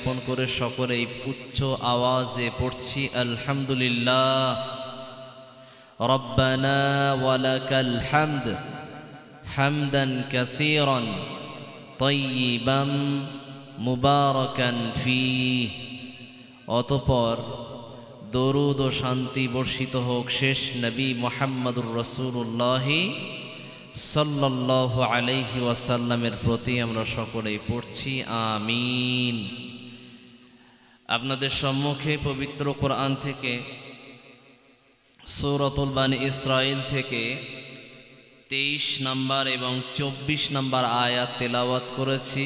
জ্ঞাপন করে সকলেই উচ্চ আওয়াজে পড়ছি আলহামদুলিল্লাহ। রব্বানা ওয়ালাকাল হামদ হামদান কাসীরান তাইয়িবান মুবারাকান ফীহ। অতঃপর দরুদ ও শান্তি বর্ষিত হোক শেষ নবী মুহাম্মদুর রাসূলুল্লাহ সাল্লাল্লাহু আলাইহি ওয়াসাল্লামের প্রতি আমরা সকলেই পড়ছি আমিন। আপনাদের সম্মুখে পবিত্র কোরআন থেকে সূরাতুল বানী ইসরাঈল থেকে 23 নম্বর এবং 24 নম্বর আয়াত তেলাওয়াত করেছি।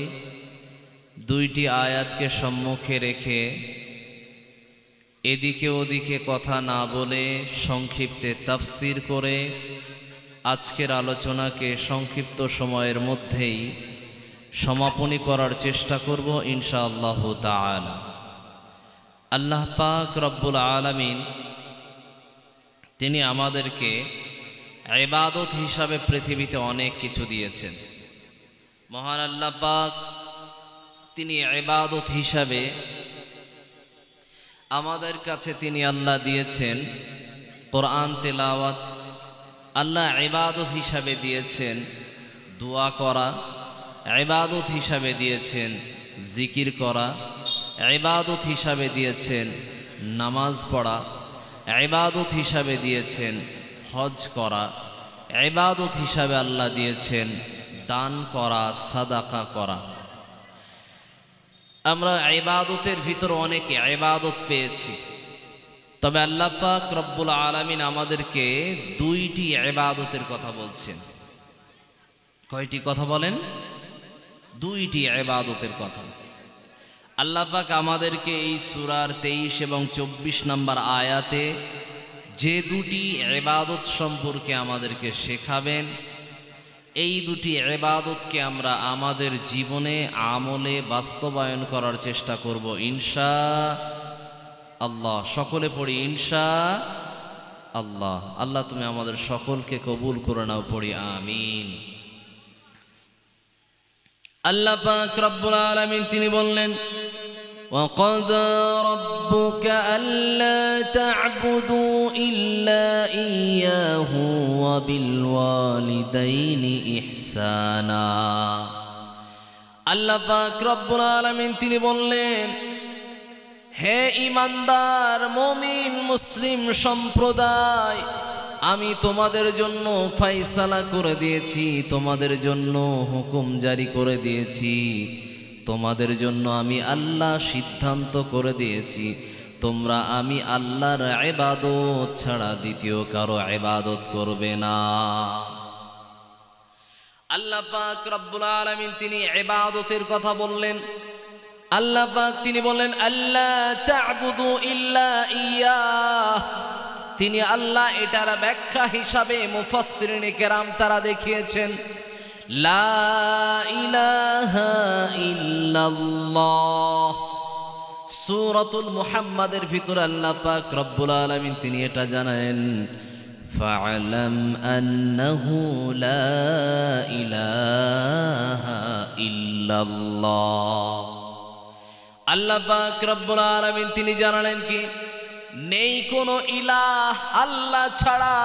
দুইটি আয়াতকে সম্মুখে রেখে এদিকে ওদিকে কথা না বলে সংক্ষিপ্তে তাফসির করে আজকের আলোচনাকে সংক্ষিপ্ত সময়ের মধ্যেই সমাপনী করার চেষ্টা করব ইনশাআল্লাহ তাআলা। আল্লাহ পাক রব্বুল আলামিন তিনি আমাদেরকে ইবাদত হিসাবে পৃথিবীতে অনেক কিছু দিয়েছেন। মহান আল্লাহ পাক তিনি ইবাদত হিসাবে আমাদের কাছে তিনি আল্লাহ দিয়েছেন কোরআন তেলাওয়াত, আল্লাহ ইবাদত হিসাবে দিয়েছেন দোয়া করা, ইবাদত হিসাবে দিয়েছেন জিকির করা, ইবাদত হিসাবে দিয়েছেন নামাজ পড়া, ইবাদত হিসাবে দিয়েছেন হজ করা, ইবাদত হিসাবে আল্লাহ দিয়েছেন দান করা, সাদাকা করা। আমরা ইবাদতের ভিতর অনেক ইবাদত পেয়েছি, তবে আল্লাহ পাক রব্বুল আলামিন আমাদেরকে দুইটি ইবাদতের কথা বলছেন। কয়টি কথা বলেন? দুইটি ইবাদতের কথা। আল্লাহ পাক আমাদেরকে এই সূরার 23 এবং 24 নম্বর আয়াতে যে দুটি ইবাদত সম্পর্কে আমাদেরকে শেখাবেন, এই দুটি ইবাদতকে আমরা আমাদের জীবনে আমলে বাস্তবায়ন করার চেষ্টা করব ইনশাআল্লাহ। সকলে পড়ি ইনশাআল্লাহ। আল্লাহ তুমি আমাদের সকলকে কবুল করে নাও, পড়ি আমিন। আল্লাহ পাক রব্বুল আলামিন তিনি বললেন وَقَضَى رَبُّكَ أَلَّا تَعْبُدُوا إِلَّا إِيَّاهُ وَبِالْوَالِدَيْنِ إِحْسَانًا। আল্লাহ পাক রব্বুল আলামিন তিনি বললেন, হে ঈমানদার মুমিন মুসলিম সম্প্রদায়, আমি তোমাদের জন্য ফয়সালা করে দিয়েছি, তোমাদের জন্য হুকুম জারি করে দিয়েছি, তোমাদের জন্য আমি আল্লাহ সিদ্ধান্ত করে দিয়েছি, তোমরা আমি আল্লাহর ইবাদত ছাড়া দ্বিতীয় কারো ইবাদত করবে না। আল্লাহ পাক রব্বুল আলামিন তিনি ইবাদতের কথা বললেন। আল্লাহ পাক তিনি বললেন আল্লাহ তা'বুদু ইল্লা ইয়্যাহ। তিনি আল্লাহ এটার ব্যাখ্যা হিসাবে মুফাসসিরিনে কেরাম তারা দেখিয়েছেন লা ইলাহা ইল্লাল্লাহ। সূরাতুল মুহাম্মাদের ভিতরে আল্লাহ পাক রব্বুল আলামিন তিনি এটা জানালেন ফা'লাম আন্নাহু লা ইলাহা ইল্লাল্লাহ। আল্লাহ পাক রব্বুল আলামিন তিনি জানালেন কি নেই কোনো ইলাহ আল্লাহ ছাড়া।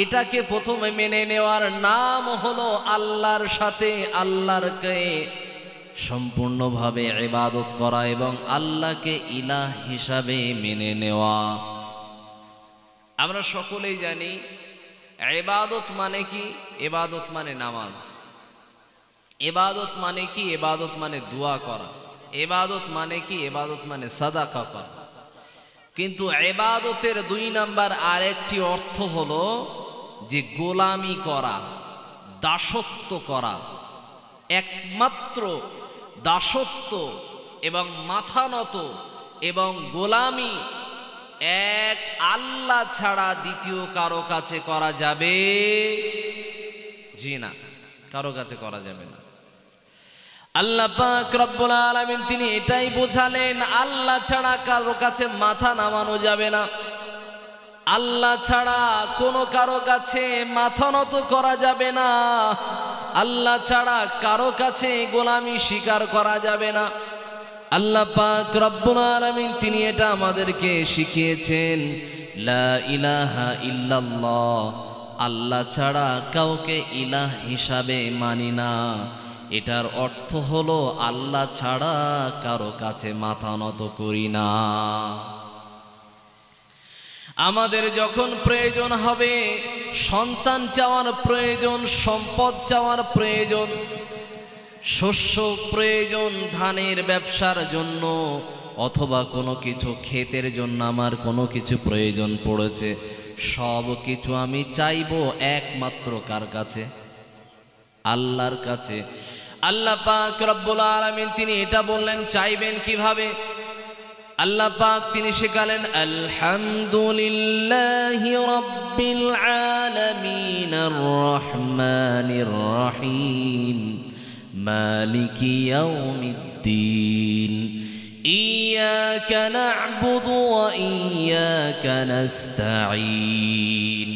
এটাকে প্রথমে মেনে নেওয়ার নাম হলো আল্লাহর সাথে আল্লাহকে সম্পূর্ণভাবে ইবাদত করা এবং আল্লাহকে ইলাহ হিসাবে মেনে নেওয়া। আমরা সকলেই জানি ইবাদত মানে কি? ইবাদত মানে নামাজ। ইবাদত মানে কি? ইবাদত মানে দোয়া করা। ইবাদত মানে কি? ইবাদত মানে সাদাকা করা। কিন্তু ইবাদতের 2 নাম্বার আরেকটি অর্থ হলো যে গোলামি করা, দাসত্ব করা। একমাত্র দাসত্ব এবং মাথা নত এবং গোলামি এক আল্লাহ ছাড়া দ্বিতীয় কারো কাছে করা যাবে জি না, কারো কাছে করা যাবে না। আল্লাহ পাক রব্বুল আলামিন তিনি এটাই বোঝালেন আল্লাহ ছাড়া কারো কাছে মাথা নামানো যাবে না, আল্লাহ ছাড়া কোনো কারো কাছে মাথা নত করা যাবে না, আল্লাহ ছাড়া কারো কাছে গোলামি স্বীকার করা যাবে না। আল্লাহ পাক রব্বুল আলামিন তিনি এটা আমাদেরকে শিখিয়েছেন, লা ইলাহা ইল্লাল্লাহ, আল্লাহ ছাড়া কাউকে ইলাহ হিসাবে মানি না। এটার অর্থ হলো আল্লাহ ছাড়া কারো কাছে মাথা নত করি না। আমাদের যখন প্রয়োজন হবে, সন্তান চাওয়ার প্রয়োজন, সম্পদ চাওয়ার প্রয়োজন, শস্য প্রয়োজন, ধানের ব্যবসার জন্য অথবা কোনো কিছু ক্ষেতের জন্য আমার কোনো কিছু প্রয়োজন পড়েছে, সব কিছু আমি চাইবো একমাত্র কার কাছে? আল্লাহর কাছে। আল্লাহ পাক রব্বুল আলামিন তিনি এটা বললেন চাইবেন কিভাবে। আল্লাহ পাক তিনি শেখালেন, আলহামদুলিল্লাহি রাব্বিল আলামিন আর রহমানির রহিম মালিকি ইয়াউমিদ্দিন ইয়্যাকা না'বুদু ওয়া ইয়্যাকা নাস্তাঈন।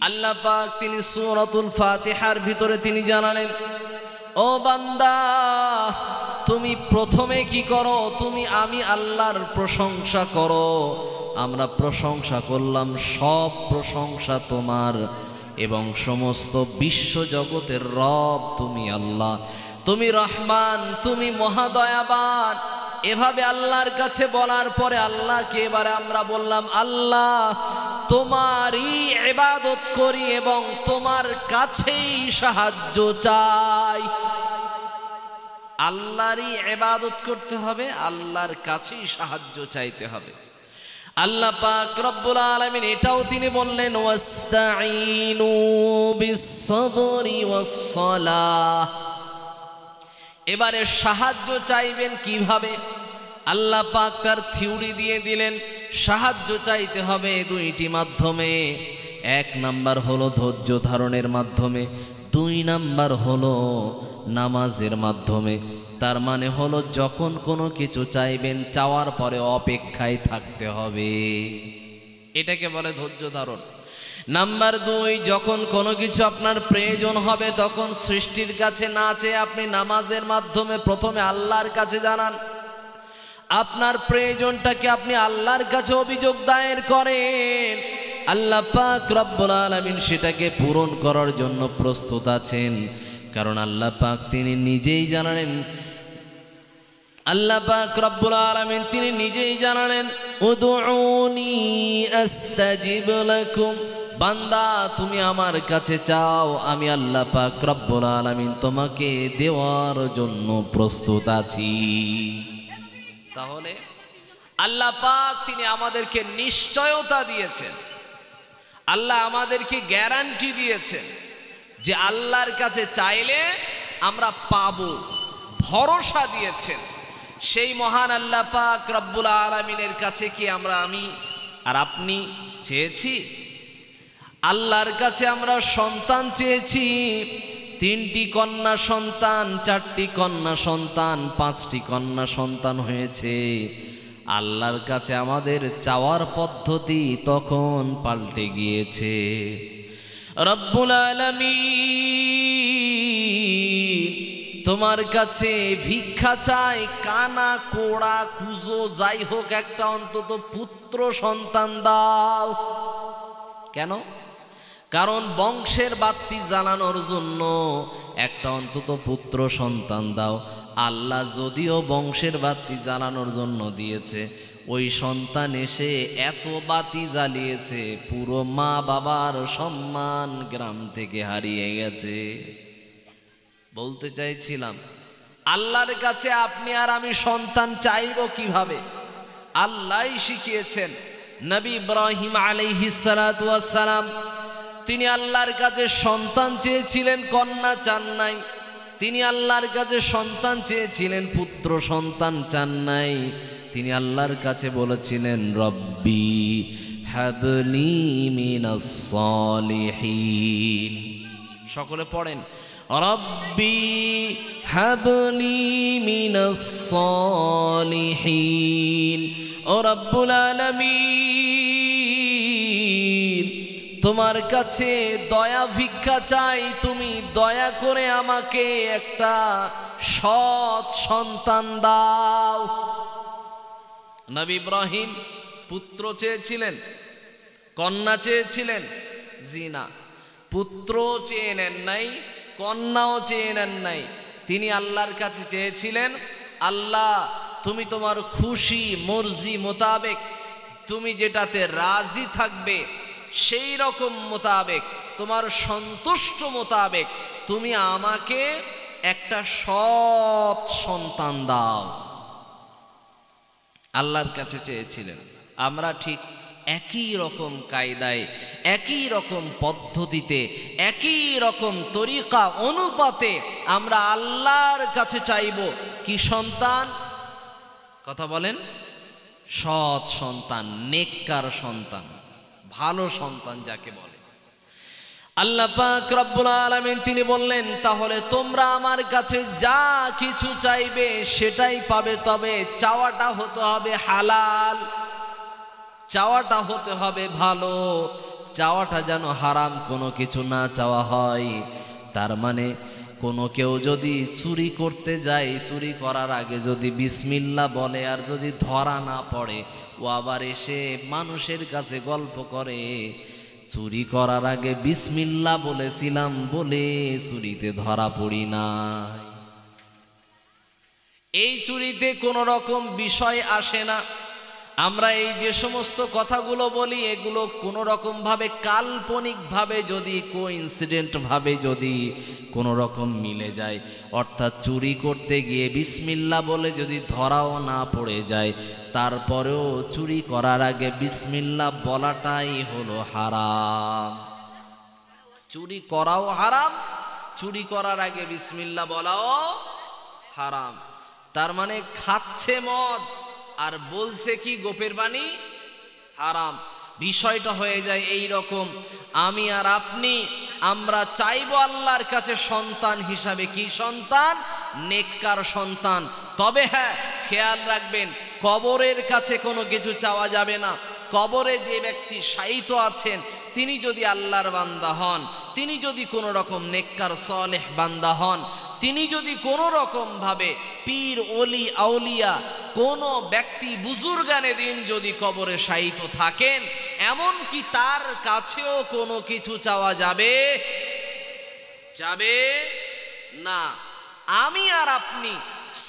আল্লাহ পাক তিনি সূরাতুল ফাতিহার ভিতরে তিনি জানালেন, ও বান্দা তুমি প্রথমে কি করো? তুমি আমি আল্লাহর প্রশংসা করো। আমরা প্রশংসা করলাম, সব প্রশংসা তোমার এবং সমস্ত বিশ্ব জগতের রব তুমি আল্লাহ, তুমি রহমান, তুমি মহাদয়াবান। এভাবে আল্লাহর কাছে বলার পরে আল্লাহকে এবারে আমরা বললাম, আল্লাহ তোমারই ইবাদত করি এবং তোমার কাছেই সাহায্য চাই। আল্লাহরই ইবাদত করতে হবে, আল্লাহর কাছেই সাহায্য চাইতে হবে। আল্লাহ পাক রব্বুল আলামিন এটাও তিনি বললেন, ওয়াস্তাঈনু বিস-সাবরি ওয়াস-সালাহ। এবারে সাহায্য চাইবেন কিভাবে? আল্লাহ পাক তার থিওরি দিয়ে দিলেন, সাহায্য চাইতে হবে দুইটি মাধ্যমে। এক নাম্বার হলো ধৈর্য ধারণের মাধ্যমে, দুই নাম্বার হলো নামাজের মাধ্যমে। তার মানে হলো যখন কোনো কিছু চাইবেন, চাওয়ার পরে অপেক্ষায় থাকতে হবে, এটাকে বলে ধৈর্য ধারণ। নাম্বার দুই, যখন কোনো কিছু আপনার প্রয়োজন হবে তখন সৃষ্টির কাছে না চেয়ে আপনি নামাজের মাধ্যমে প্রথমে আল্লাহর কাছে জানান। আপনার প্রয়োজনটাকে আপনি আল্লাহর কাছে অভিযোগ দায়ের করেন, আল্লাহ পাক রব্বুল আলামিন সেটাকে পূরণ করার জন্য প্রস্তুত আছেন। কারণ আল্লাহ পাক তিনি নিজেই জানালেন, আল্লাহ পাক রব্বুল আলামিন তিনি নিজেই জানালেন, উদউনি আস্তাজিব লাকুম, বান্দা তুমি আমার কাছে চাও, আমি আল্লাহ পাক রব্বুল আলামিন তোমাকে দেওয়ার জন্য প্রস্তুত আছি। তাহলে আল্লাহ পাক তিনি আমাদেরকে নিশ্চয়তা দিয়েছেন, আল্লাহ আমাদেরকে গ্যারান্টি দিয়েছেন যে আল্লাহর কাছে চাইলে আমরা পাবো, ভরসা দিয়েছেন। সেই মহান আল্লাহ পাক রব্বুল আলামিনের কাছে কি আমি আর আপনি চেয়েছি? আল্লাহর কাছে আমরা সন্তান চেয়েছি, 3টি কন্যা সন্তান, 4টি কন্যা সন্তান, 5টি কন্যা সন্তান হয়েছে। আল্লাহর কাছে আমাদের চাওয়ার পদ্ধতি তখন পাল্টে গিয়েছে। রব্বুল আলামিন তোমার কাছে ভিক্ষা চাই, কানা কোড়া কুজো যাই হোক একটা অন্তত পুত্র সন্তান দাও। কেন? কারণ বংশের বাতি জ্বালানোর জন্য একটা অন্তত পুত্র সন্তান দাও। আল্লাহ যদিও বংশের বাতি জ্বালানোর জন্য দিয়েছে, ওই সন্তান এসে এত বাতি জ্বালিয়েছে পুরো মা বাবার সম্মান গ্রাম থেকে হারিয়ে গেছে। বলতে চাইছিলাম আল্লাহর কাছে আপনি আর আমি সন্তান চাইব কিভাবে? আল্লাহই শিখিয়েছেন। নবী ইব্রাহিম আলাইহিস সালাতু ওয়াস সালাম তিনি আল্লাহর কাছে সন্তান চেয়েছিলেন, কন্যা চান নাই। তিনি আল্লাহর কাছে সন্তান চেয়েছিলেন, পুত্র সন্তান চান নাই। তিনি আল্লাহর কাছে বলেছিলেন, রব্বি হাবলি মিনাস সালিহিন। সকলে পড়েন, রব্বি হাবলি মিনাস সালিহিন। ও রব্বুল আলামিন তোমার কাছে দয়া ভিক্ষা চাই, তুমি দয়া করে আমাকে একটা সৎ সন্তান দাও। নবী ইব্রাহিম পুত্র চেয়েছিলেন, কন্যা চেয়েছিলেন? জি না, পুত্র চেয়ে নেন নাই, কন্যাও চেয়ে নেন নাই। তিনি আল্লাহর কাছে চেয়েছিলেন, আল্লাহ তুমি তোমার খুশি মর্জি মোতাবেক, তুমি যেটাতে রাজি থাকবে সেই রকম মোতাবেক, তোমার সন্তুষ্ট মোতাবেক তুমি আমাকে একটা সৎ সন্তান দাও। আল্লাহর কাছে চেয়েছিলেন। আমরা ঠিক একই রকম কায়দায়, একই রকম পদ্ধতিতে, একই রকম তরিকা অনুপাতে আমরা আল্লাহর কাছে চাইব কি সন্তান? কথা বলেন। সৎ সন্তান, নেককার সন্তান, ভালো সন্তান যাকে বলে। আল্লাহ পাক রব্বুল আলামিন তিনি বললেন, তাহলে তোমরা আমার কাছে যা কিছু চাইবে সেটাই পাবে, তবে চাওয়াটা হতে হবে হালাল, চাওয়াটা হতে হবে ভালো, চাওয়াটা যেন হারাম কোনো কিছু না চাওয়া হয়। তার মানে কোনো কেউ যদি চুরি করতে যায়, চুরি করার আগে যদি বিসমিল্লাহ বলে আর যদি ধরা না পড়ে, ও আবার এসে মানুষের কাছে গল্প করে চুরি করার আগে বিসমিল্লাহ বলেছিলাম বলে চুরিতে ধরা পড়ি না। এই চুরিতে কোনো রকম বিষয় আসে না। আমরা এই যে সমস্ত কথাগুলো বলি, এগুলো কোনো রকম ভাবে কাল্পনিক ভাবে যদি কোইন্সিডেন্ট ভাবে যদি কোনো রকম মিলে যায়, অর্থাৎ চুরি করতে গিয়ে বিসমিল্লাহ বলে যদি ধরাও না পড়ে যায়, তারপরেও চুরি করার আগে বিসমিল্লাহ বলাটাই হলো হারাম। চুরি করাও হারাম, চুরি করার আগে বিসমিল্লাহ বলাও হারাম। তার মানে খাচ্ছে মদ আর বলছে কি গোপের বাণী, হারাম। বিষয়টা হয়ে যায় এই রকম। আমি আর আপনি আমরা চাইবো আল্লাহর কাছে সন্তান হিসাবে কি সন্তান? নেককার সন্তান। তবে হ্যাঁ, খেয়াল রাখবেন, কবরের কাছে কোনো কিছু চাওয়া যাবে না। কবরে যে ব্যক্তি শায়িত আছেন তিনি যদি আল্লাহর বান্দা হন, তিনি যদি কোনো রকম নেককার সালেহ বান্দা হন, তিনি যদি কোনো রকম ভাবে পীর ওলি আউলিয়া কোনো ব্যক্তি বুজুর্গানে দিন যদি কবরে শায়িত থাকেন, এমন কি তার কাছেও কোনো কিছু চাওয়া যাবে? যাবে না। আমি আর আপনি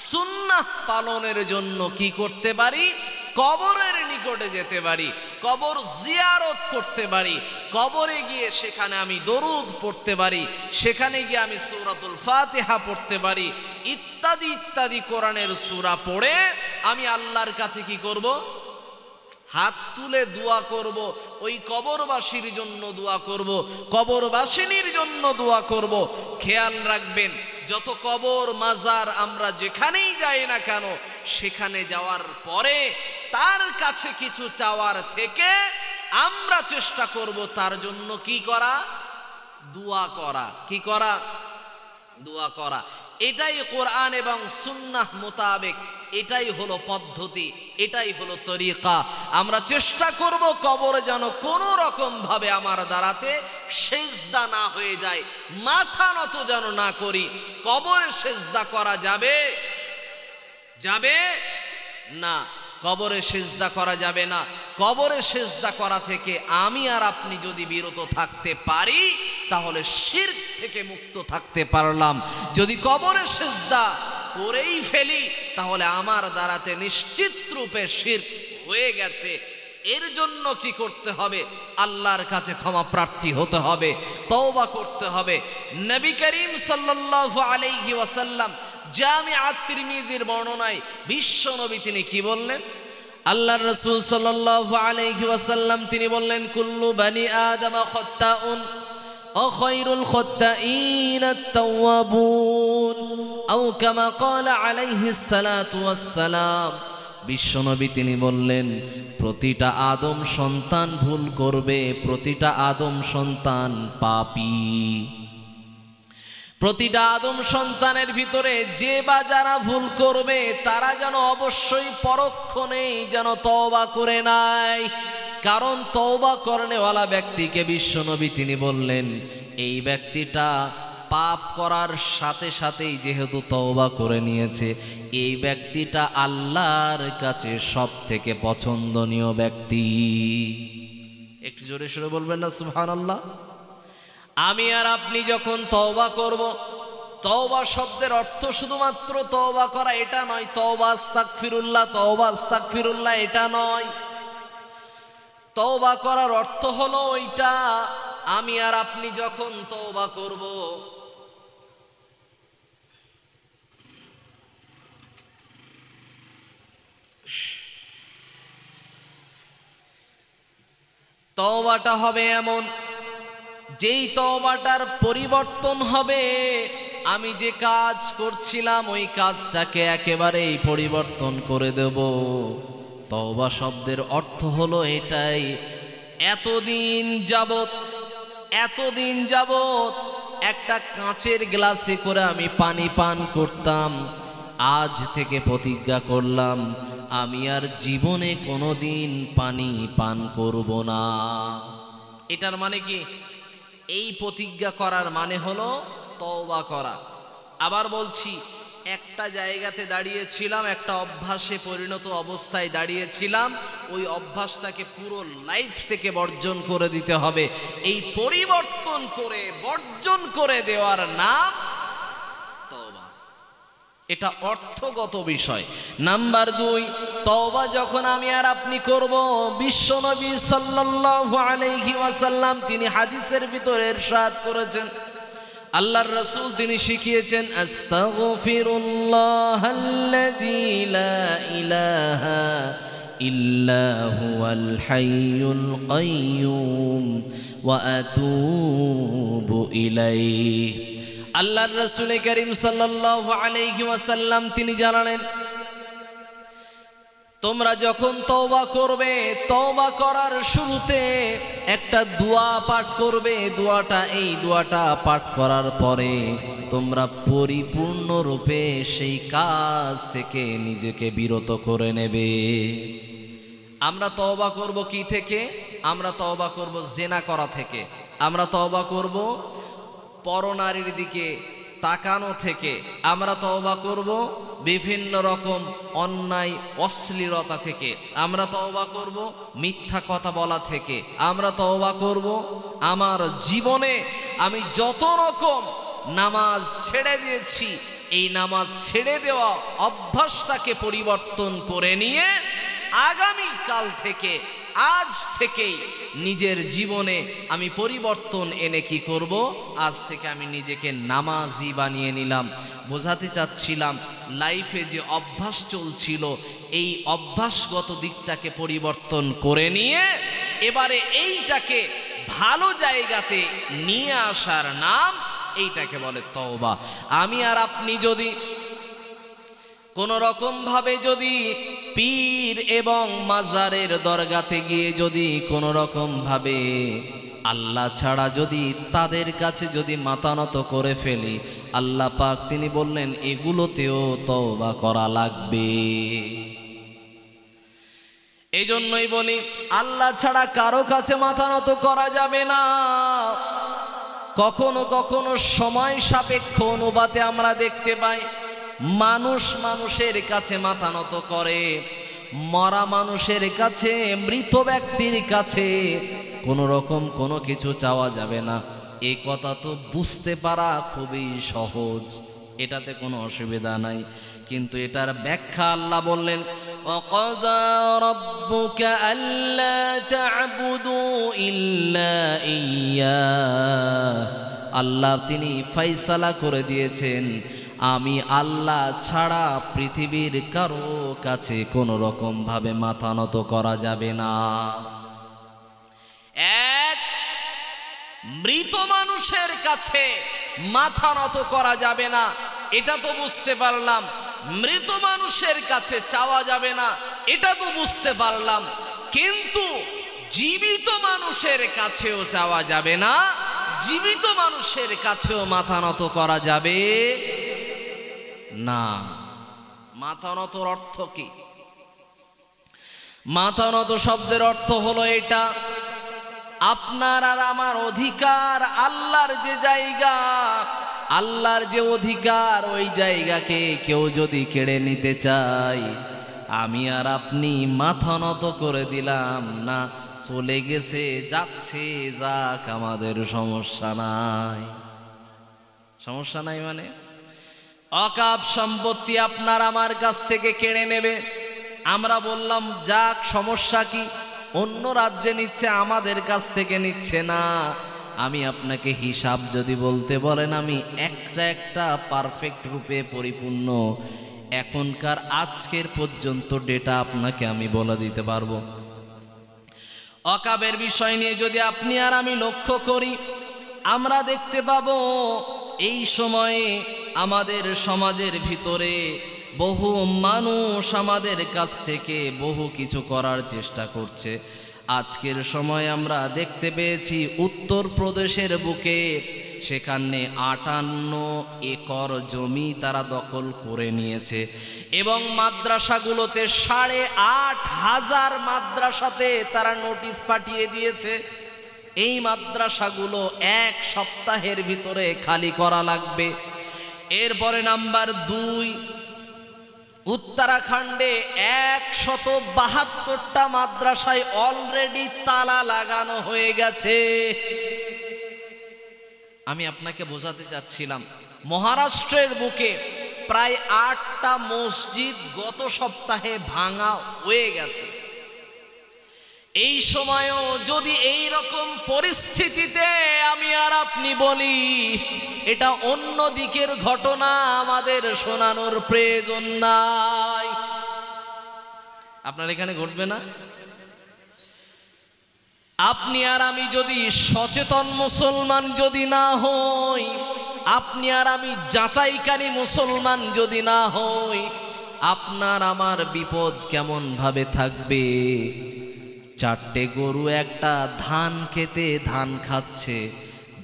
সুন্নাহ পালনের জন্য কি করতে পারি? কবরের নিকটে যেতে পারি, কবর জিয়ারত করতে পারি, কবরে গিয়ে সেখানে আমি দরুদ পড়তে পারি, সেখানে গিয়ে আমি সূরাতুল ফাতিহা পড়তে পারি, ইত্যাদি ইত্যাদি কোরআনের সূরা পড়ে আমি আল্লাহর কাছে কি করব? হাত তুলে দোয়া করব, ওই কবরবাসীর জন্য দোয়া করব, কবরবাসিনীর জন্য দোয়া করব। খেয়াল রাখবেন, যত কবর মাজার আমরা যেখানেই যাই না কেন, সেখানে যাওয়ার পরে তার কাছে কিছু চাওয়ার থেকে আমরা চেষ্টা করব তার জন্য কি করা? দোয়া করা। কি করা? দোয়া করা। এটাই কোরআন এবং সুন্নাহ মোতাবেক, এটাই হলো পদ্ধতি, এটাই হলো তরিকা। আমরা চেষ্টা করব কবরে যেন কোনো রকম ভাবে আমার দ্বারাতে সেজদা না হয়ে যায়, মাথা নত যেন না করি। কবরে সেজদা করা যাবে? যাবে না। কবরে সেজদা করা যাবে না। কবরে সেজদা করা থেকে আমি আর আপনি যদি বিরত থাকতে পারি, তাহলে শিরক থেকে মুক্ত থাকতে পারলাম। যদি কবরে সেজদা করেই ফেলি, তাহলে আমার দ্বারাতে নিশ্চিত রূপে শিরক হয়ে গেছে। এর জন্য কি করতে হবে? আল্লাহর কাছে ক্ষমা প্রার্থী হতে হবে, তওবা করতে হবে। নবী করিম সাল্লাল্লাহু আলাইহি ওয়াসাল্লাম জামিআত তিরমিজির বর্ণনায় বিশ্ব নবী তিনি কি বললেন? আল্লাহর রাসূল সাল্লাল্লাহু আলাইহি ওয়াসাল্লাম তিনি বললেন, কুল্লু বানি আদম খাত্তাউন ওয়া খায়রুল খাত্তাইন আত-তাওয়াবুন, আও কামা ক্বালা আলাইহিস সালাতু ওয়াস সালাম। বিশ্বনবী তিনি বললেন, প্রতিটা আদম সন্তান ভুল করবে, প্রতিটা আদম সন্তান পাপী। প্রতিটা আদম সন্তানের ভিতরে যে বা যারা ভুল করবে, তারা যেন অবশ্যই পরক্ষণেই যেন তওবা করে নেয়। কারণ তওবা করনেওয়ালা ব্যক্তিকে বিশ্বনবী তিনি বললেন, এই ব্যক্তিটা পাপ করার সাথে সাথেই যেহেতু তওবা করে নিয়েছে, এই ব্যক্তিটা আল্লাহর কাছে সবথেকে পছন্দনীয় ব্যক্তি। একটু জোরে সরে বলবেন না সুবহানাল্লাহ। আমি আর আপনি যখন তওবা করব, তওবা শব্দের অর্থ শুধুমাত্র তওবা করা এটা নয়, তওবা আস্তাগফিরুল্লাহ এটা নয়। তওবা করার অর্থ হলো ওইটা, আমি আর আপনি যখন তওবা করব, তওবাটা হবে এমন, যেই তওবাটার পরিবর্তন হবে, আমি যে কাজ করছিলাম ওই কাজটাকে একেবারেই পরিবর্তন করে দেব। তওবা শব্দের অর্থ হলো এটাই। এতদিন যাবত একটা কাঁচের গ্লাসে করে আমি পানি পান করতাম, আজ থেকে প্রতিজ্ঞা করলাম আমি আর জীবনে কোনোদিন পানি পান করব না। এটার মানে কি? এই প্রতিজ্ঞা করার মানে হলো তওবা করা। আবার বলছি, একটা জায়গাতে দাঁড়িয়েছিলাম, একটা অভ্যাসে পরিণত অবস্থায় দাঁড়িয়েছিলাম, ওই অভ্যাসটাকে পুরো লাইফ থেকে বর্জন করে দিতে হবে। এই পরিবর্তন করে বর্জন করে দেওয়ার নাম তওবা। এটা অর্থগত বিষয়। নাম্বার 2, তওবা যখন আমি আর আপনি করব, বিশ্বনবী সাল্লাল্লাহু আলাইহি ওয়াসাল্লাম তিনি হাদিসের ভিতরে ইরশাদ করেছেন, আল্লাহর রাসূল তিনি শিখিয়েছেন, আস্তাগফিরুল্লাহাল্লাযী লা ইলাহা ইল্লা হুয়াল হাইয়ুল কাইয়্যুম ওয়া আতুবু ইলাইহি। আল্লাহর রাসূল কারীম সাল্লাল্লাহু আলাইহি ওয়াসাল্লাম তিনি জানালেন, তোমরা যখন তওবা করবে, তওবা করার শুরুতে একটা দোয়া পাঠ করবে। এই দোয়াটা পাঠ করার পরে তোমরা পরিপূর্ণরূপে সেই কাজ থেকে নিজেকে বিরত করে নেবে। আমরা তওবা করব কি থেকে? আমরা তওবা করব জিনা করা থেকে, আমরা তওবা করব পরনারীর দিকে তাকানো থেকে, আমরা তওবা করব বিভিন্ন রকম অন্যায় অশ্লীলতা থেকে, আমরা তওবা করব মিথ্যা কথা বলা থেকে, আমরা তওবা করব আমার জীবনে আমি যত রকম নামাজ ছেড়ে দিয়েছি, এই নামাজ ছেড়ে দেওয়া অভ্যাসটাকে পরিবর্তন করে নিয়ে আগামী কাল থেকে, আজ থেকেই নিজের জীবনে আমি পরিবর্তন এনে কি করব? আজ থেকে আমি নিজেকে নামাজি বানিয়ে নিলাম। বোঝাতে চাচ্ছিলাম, লাইফে যে অভ্যাস চলছিল, এই অভ্যাসগত দিকটাকে পরিবর্তন করে নিয়ে এবারে এইটাকে ভালো জায়গাতে নিয়ে আসার নাম, এইটাকে বলে তওবা। আমি আর আপনি যদি কোনো রকম ভাবে যদি পীর এবং মাজারের দরগাতে গিয়ে যদি কোনো রকম ভাবে আল্লাহ ছাড়া যদি তাদের কাছে যদি মাথা নত করে ফেলি, আল্লাহ পাক তিনি বললেন এগুলোতেও তওবা করা লাগবে। এই জন্যই বলি, আল্লাহ ছাড়া কারো কাছে মাথা নত করা যাবে না। কখনো কখনো সময় সাপেক্ষ অনুপাতে আমরা দেখতে পাই মানুষ মানুষের কাছে মাথা নত করে, মরা মানুষের কাছে, মৃত ব্যক্তির কাছে কোনো রকম কোনো কিছু চাওয়া যাবে না। এই কথা তো বুঝতে পারা খুবই সহজ, এটাতে কোনো অসুবিধা নাই। কিন্তু এটার ব্যাখ্যা আল্লাহ বললেন, ওয়াকাযা রাব্বুকা আল্লা তা'বুদু ইল্লা ইয়্যা। আল্লাহ তিনি ফয়সালা করে দিয়েছেন, আমি আল্লাহ ছাড়া পৃথিবীর কারো কাছে কোনো রকম ভাবে মাথা নত করা যাবে না। এক মৃত মানুষের কাছে মাথা নত করা যাবে না, এটা তো বুঝতে পারলাম। মৃত মানুষের কাছে চাওয়া যাবে না, এটা তো বুঝতে পারলাম। কিন্তু জীবিত মানুষের কাছেও চাওয়া যাবে না, জীবিত মানুষের কাছেও মাথা নত করা যাবে না। মাথা নতর অর্থ কি? মাথা নত শব্দের অর্থ হলো এটা, আপনার আর আমার অধিকার, আল্লাহর যে জায়গা আল্লাহর যে অধিকার ওই জায়গাকে কেউ যদি কেড়ে নিতে চায়, আমি আর আপনি মাথা নত করে দিলাম না, চলে গেছে, যাচ্ছে, যাক, আমাদের সমস্যা নাই। সমস্যা নাই মানে অকাপ সম্পত্তি আপনার আমার কাছ থেকে কেড়ে নেবে, আমরা বললাম যাক, সমস্যা কি, অন্য রাজ্যে নিচ্ছে, আমাদের কাছ থেকে নিচ্ছে না। আমি আপনাকে হিসাব যদি বলতে বলেন, আমি একটা একটা পারফেক্ট রূপে পরিপূর্ণ এখনকার আজকের পর্যন্ত ডেটা আপনাকে আমি বলে দিতে পারবো। অকাবের বিষয় নিয়ে যদি আপনি আর আমি লক্ষ্য করি, আমরা দেখতে পাবো এই সময়ে আমাদের সমাজের ভিতরে বহু মানুষ আমাদের কাছ থেকে বহু কিছু করার চেষ্টা করছে। আজকের সময় আমরা দেখতে পেয়েছি উত্তরপ্রদেশের বুকে সেখানে 58 একর জমি তারা দখল করে নিয়েছে এবং মাদ্রাসাগুলোতে 8,500 মাদ্রাসাতে তারা নোটিশ পাঠিয়ে দিয়েছে। এই মাদ্রাসাগুলো 1 সপ্তাহের ভিতরে খালি করা লাগবে। এরপরে নাম্বার 2, উত্তরাখণ্ডে 172টা মাদ্রাসায় অলরেডি তালা লাগানো হয়ে গেছে। আমি আপনাকে বোঝাতে চাচ্ছিলাম, মহারাষ্ট্রের বুকে প্রায় 8টা মসজিদ গত সপ্তাহে ভাঙা হয়ে গেছে। এই সময়ও যদি এই রকম পরিস্থিতিতে আমি আর আপনি বলি এটা অন্য দিকের ঘটনা, আমাদের শোনানোর প্রয়োজন নাই। আপনার এখানে ঘটবে না? আপনি আর আমি যদি সচেতন মুসলমান যদি না হই, আপনি আর আমি যাচাইকারী মুসলমান যদি না হই, আপনার আমার বিপদ কেমন ভাবে থাকবে। 4টে গরু একটা ধান খেতে ধান খাচ্ছে,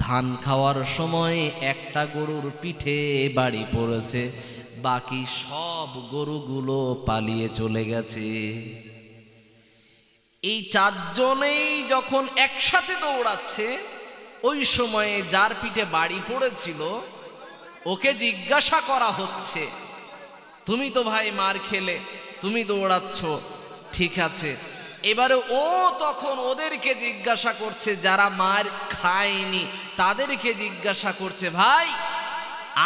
ধান খাওয়ার সময় একটা গরুর পিঠে বাড়ি পড়েছে, বাকি সব গরুগুলো পালিয়ে চলে গেছে। এই 4 জনেই যখন একসাথে দৌড়াচ্ছে, ওই সময়ে যার পিঠে বাড়ি পড়েছিল ওকে জিজ্ঞাসা করা হচ্ছে, তুমি তো ভাই মার খেলে, তুমি দৌড়াচ্ছ, ঠিক আছে। এবারে ও তখন ওদেরকে জিজ্ঞাসা করছে, যারা মার খায়নি তাদেরকে জিজ্ঞাসা করছে, ভাই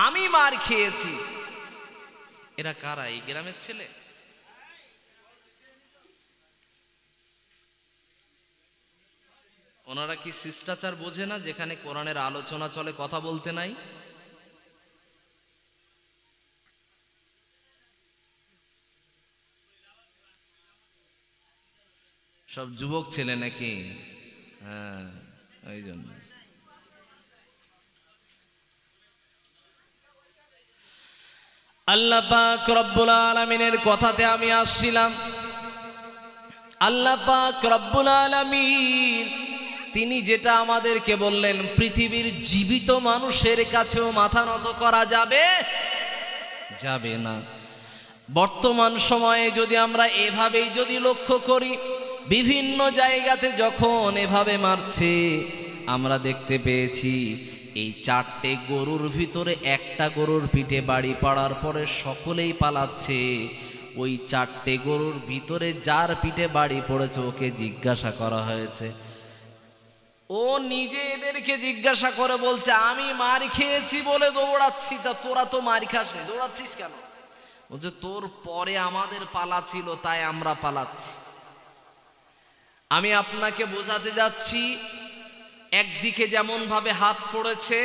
আমি মার খেয়েছি, এরা কারা? এই গ্রামের ছেলে? ওনারা কি শিষ্টাচার বোঝে না? যেখানে কোরআনের আলোচনা চলে কথা বলতে নাই? সব যুবক ছেলে নাকি? হ্যাঁ, ওই জন্য। আল্লাহ পাক রব্বুল আলামিনের কথাতে আমি আসছিলাম। আল্লাহ পাক রব্বুল আলামিন তিনি যেটা আমাদেরকে বললেন, পৃথিবীর জীবিত মানুষের কাছেও মাথা নত করা যাবে না। বর্তমান সময়ে যদি আমরা এভাবেই যদি লক্ষ্য করি, বিভিন্ন জায়গাতে যখন এভাবে মারছে, আমরা দেখতে পেয়েছি এই 4টে গরুর ভিতরে একটা গরুর পিঠে বাড়ি পড়ার পরে সকলেই পালাচ্ছে। ওই 4টে গরুর ভিতরে যার পিঠে বাড়ি পড়েছে ওকে জিজ্ঞাসা করা হয়েছে, ও নিজে এদেরকে জিজ্ঞাসা করে বলছে, আমি মার খেয়েছি বলে দৌড়াচ্ছি, তা তোরা তো মার খাসনি, দৌড়াচ্ছিস কেন? বলছে, তোর পরে আমাদের পালা ছিল তাই আমরা পালাচ্ছি। আমি আপনাকে বোঝাতে যাচ্ছি, একদিকে যেমন ভাবে হাত পড়েছে,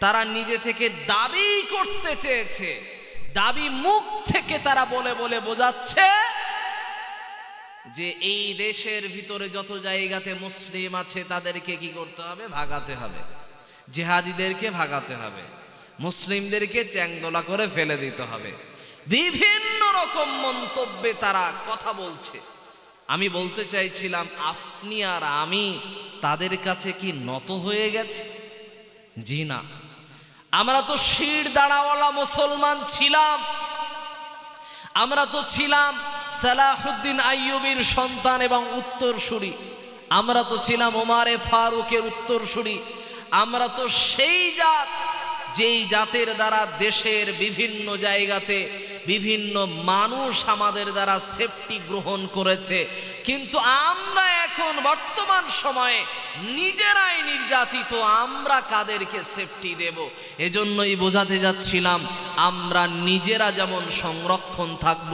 তারা নিজে থেকে দাবি করতে চেয়েছে, দাবি মুখ থেকে তারা বলে বলে বোঝাচ্ছে যে এই দেশের ভিতরে যত জায়গাতে মুসলিম আছে তাদেরকে কি করতে হবে? ভাগাতে হবে, জিহাদিদেরকে ভাগাতে হবে, মুসলিমদেরকে চ্যাংদোলা করে ফেলে দিতে হবে। বিভিন্ন রকম মন্তব্যে তারা কথা বলছে। আমি বলতে চাইছিলাম, আপনি আর আমি তাদের কাছে কি নত হয়ে গেছে? জি না। আমরা তো শির দাঁড়াওয়ালা মুসলমান ছিলাম, আমরা তো ছিলাম সালাহুদ্দিন আইয়ুবীর সন্তান এবং উত্তরসূরি, আমরা তো ছিলাম ওমারে ফারুকের উত্তরসূরি, আমরা তো সেই জাত যেই জাতের দ্বারা দেশের বিভিন্ন জায়গাতে বিভিন্ন মানুষ আমাদের দ্বারা সেফটি গ্রহণ করেছে, কিন্তু আমরা এখন বর্তমান সময়ে নিজেরাই নির্যাতিত, আমরা কাদেরকে সেফটি দেব? এজন্যই বোঝাতে যাচ্ছিলাম, আমরা নিজেরা যেমন সংরক্ষণ থাকব,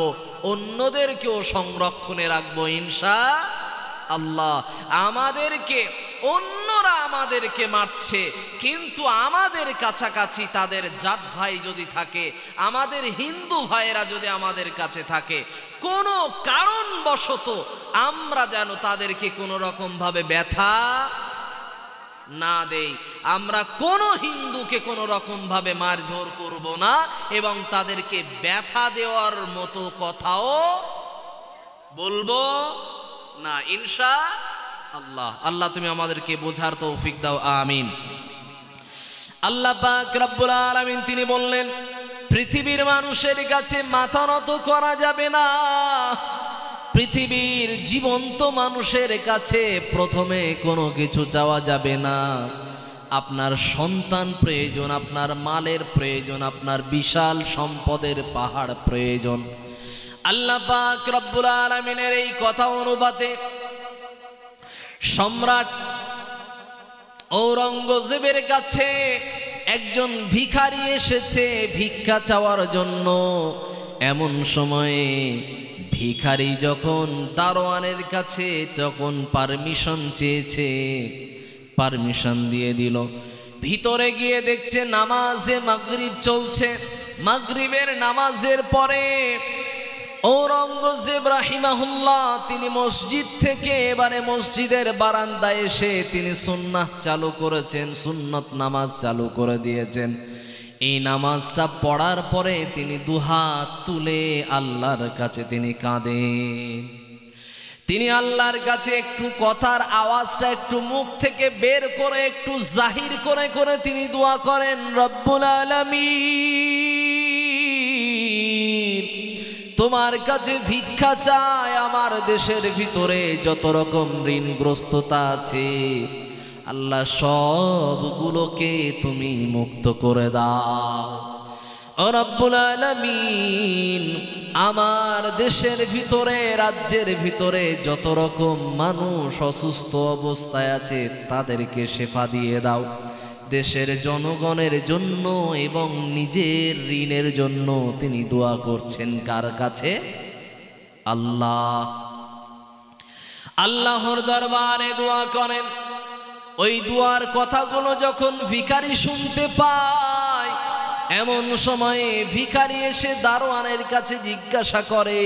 অন্যদেরকেও সংরক্ষণে রাখবো ইনশাআল্লাহ। আমাদেরকে অন্যরা আমাদেরকে মারছে, কিন্তু আমাদের কাছাকাছি তাদের জাত ভাই যদি থাকে, আমাদের হিন্দু ভাইয়েরা যদি আমাদের কাছে থাকে, কোনো কারণবশত আমরা যেন তাদেরকে কোনো রকম ভাবে ব্যথা না দেই। আমরা কোনো হিন্দুকে কোনো রকম ভাবে মারধর করব না এবং তাদেরকে ব্যথা দেওয়ার মতো কথাও বলবো না ইনশাআল্লাহ। আল্লাহ তুমি আমাদেরকে বোঝার তৌফিক দাও, আমিন। আল্লাহ পাক রব্বুল আলামিন তিনি বললেন, পৃথিবীর মানুষের কাছে মাথা নত করা যাবে না। পৃথিবীর জীবন্ত মানুষের কাছে প্রথমে কোনো কিছু চাওয়া যাবে না। আপনার সন্তান প্রয়োজন, আপনার মালের প্রয়োজন, আপনার বিশাল সম্পদের পাহাড় প্রয়োজন। আল্লাহ পাক রব্বুল আলামিনের এই কথা অনুপাতে সম্রাট ঔরঙ্গজেবের কাছে একজন ভিখারি এসেছে ভিক্ষা চাওয়ার জন্য। এমন সময়ে ভিখারি যখন দারোয়ানের কাছে যখন পারমিশন চেয়েছে, পারমিশন দিয়ে দিল। ভিতরে গিয়ে দেখছে নামাজে মাগরিব চলছে। মাগরিবের নামাজের পরে ঔরঙ্গজেব রাহিমাহুল্লাহ তিনি মসজিদ থেকে এবারে মসজিদের বারান্দায় এসে তিনি সুন্নাহ চালু করেছেন, সুন্নত নামাজ চালু করে দিয়েছেন। এই নামাজটা পড়ার পরে তিনি দুহাত তুলে আল্লাহর কাছে তিনি কাঁদেন। তিনি আল্লাহর কাছে একটু কথার আওয়াজটা একটু মুখ থেকে বের করে একটু জাহির করে করে তিনি দোয়া করেন, রব্বুল আলামিন তোমার কাছে ভিক্ষা চাই। আমার দেশের ভিতরে যত রকম ঋণগ্রস্ততা আছে আল্লাহ সবগুলোকে তুমি মুক্ত করে দাও। ও রব্বুল আলামিন আমার দেশের ভিতরে রাজ্যের ভিতরে যত রকম মানুষ অসুস্থ অবস্থায় আছে তাদেরকে শেফা দিয়ে দাও। দেশের জনগণের জন্য এবং নিজের ঋণের জন্য তিনি দোয়া করছেন কার কাছে? আল্লাহ। আল্লাহর দরবারে দোয়া করেন। ওই দুয়ার কথাগুলো যখন ভিখারি শুনতে পায়, এমন সময়ে ভিখারি এসে দারোয়ানের কাছে জিজ্ঞাসা করে,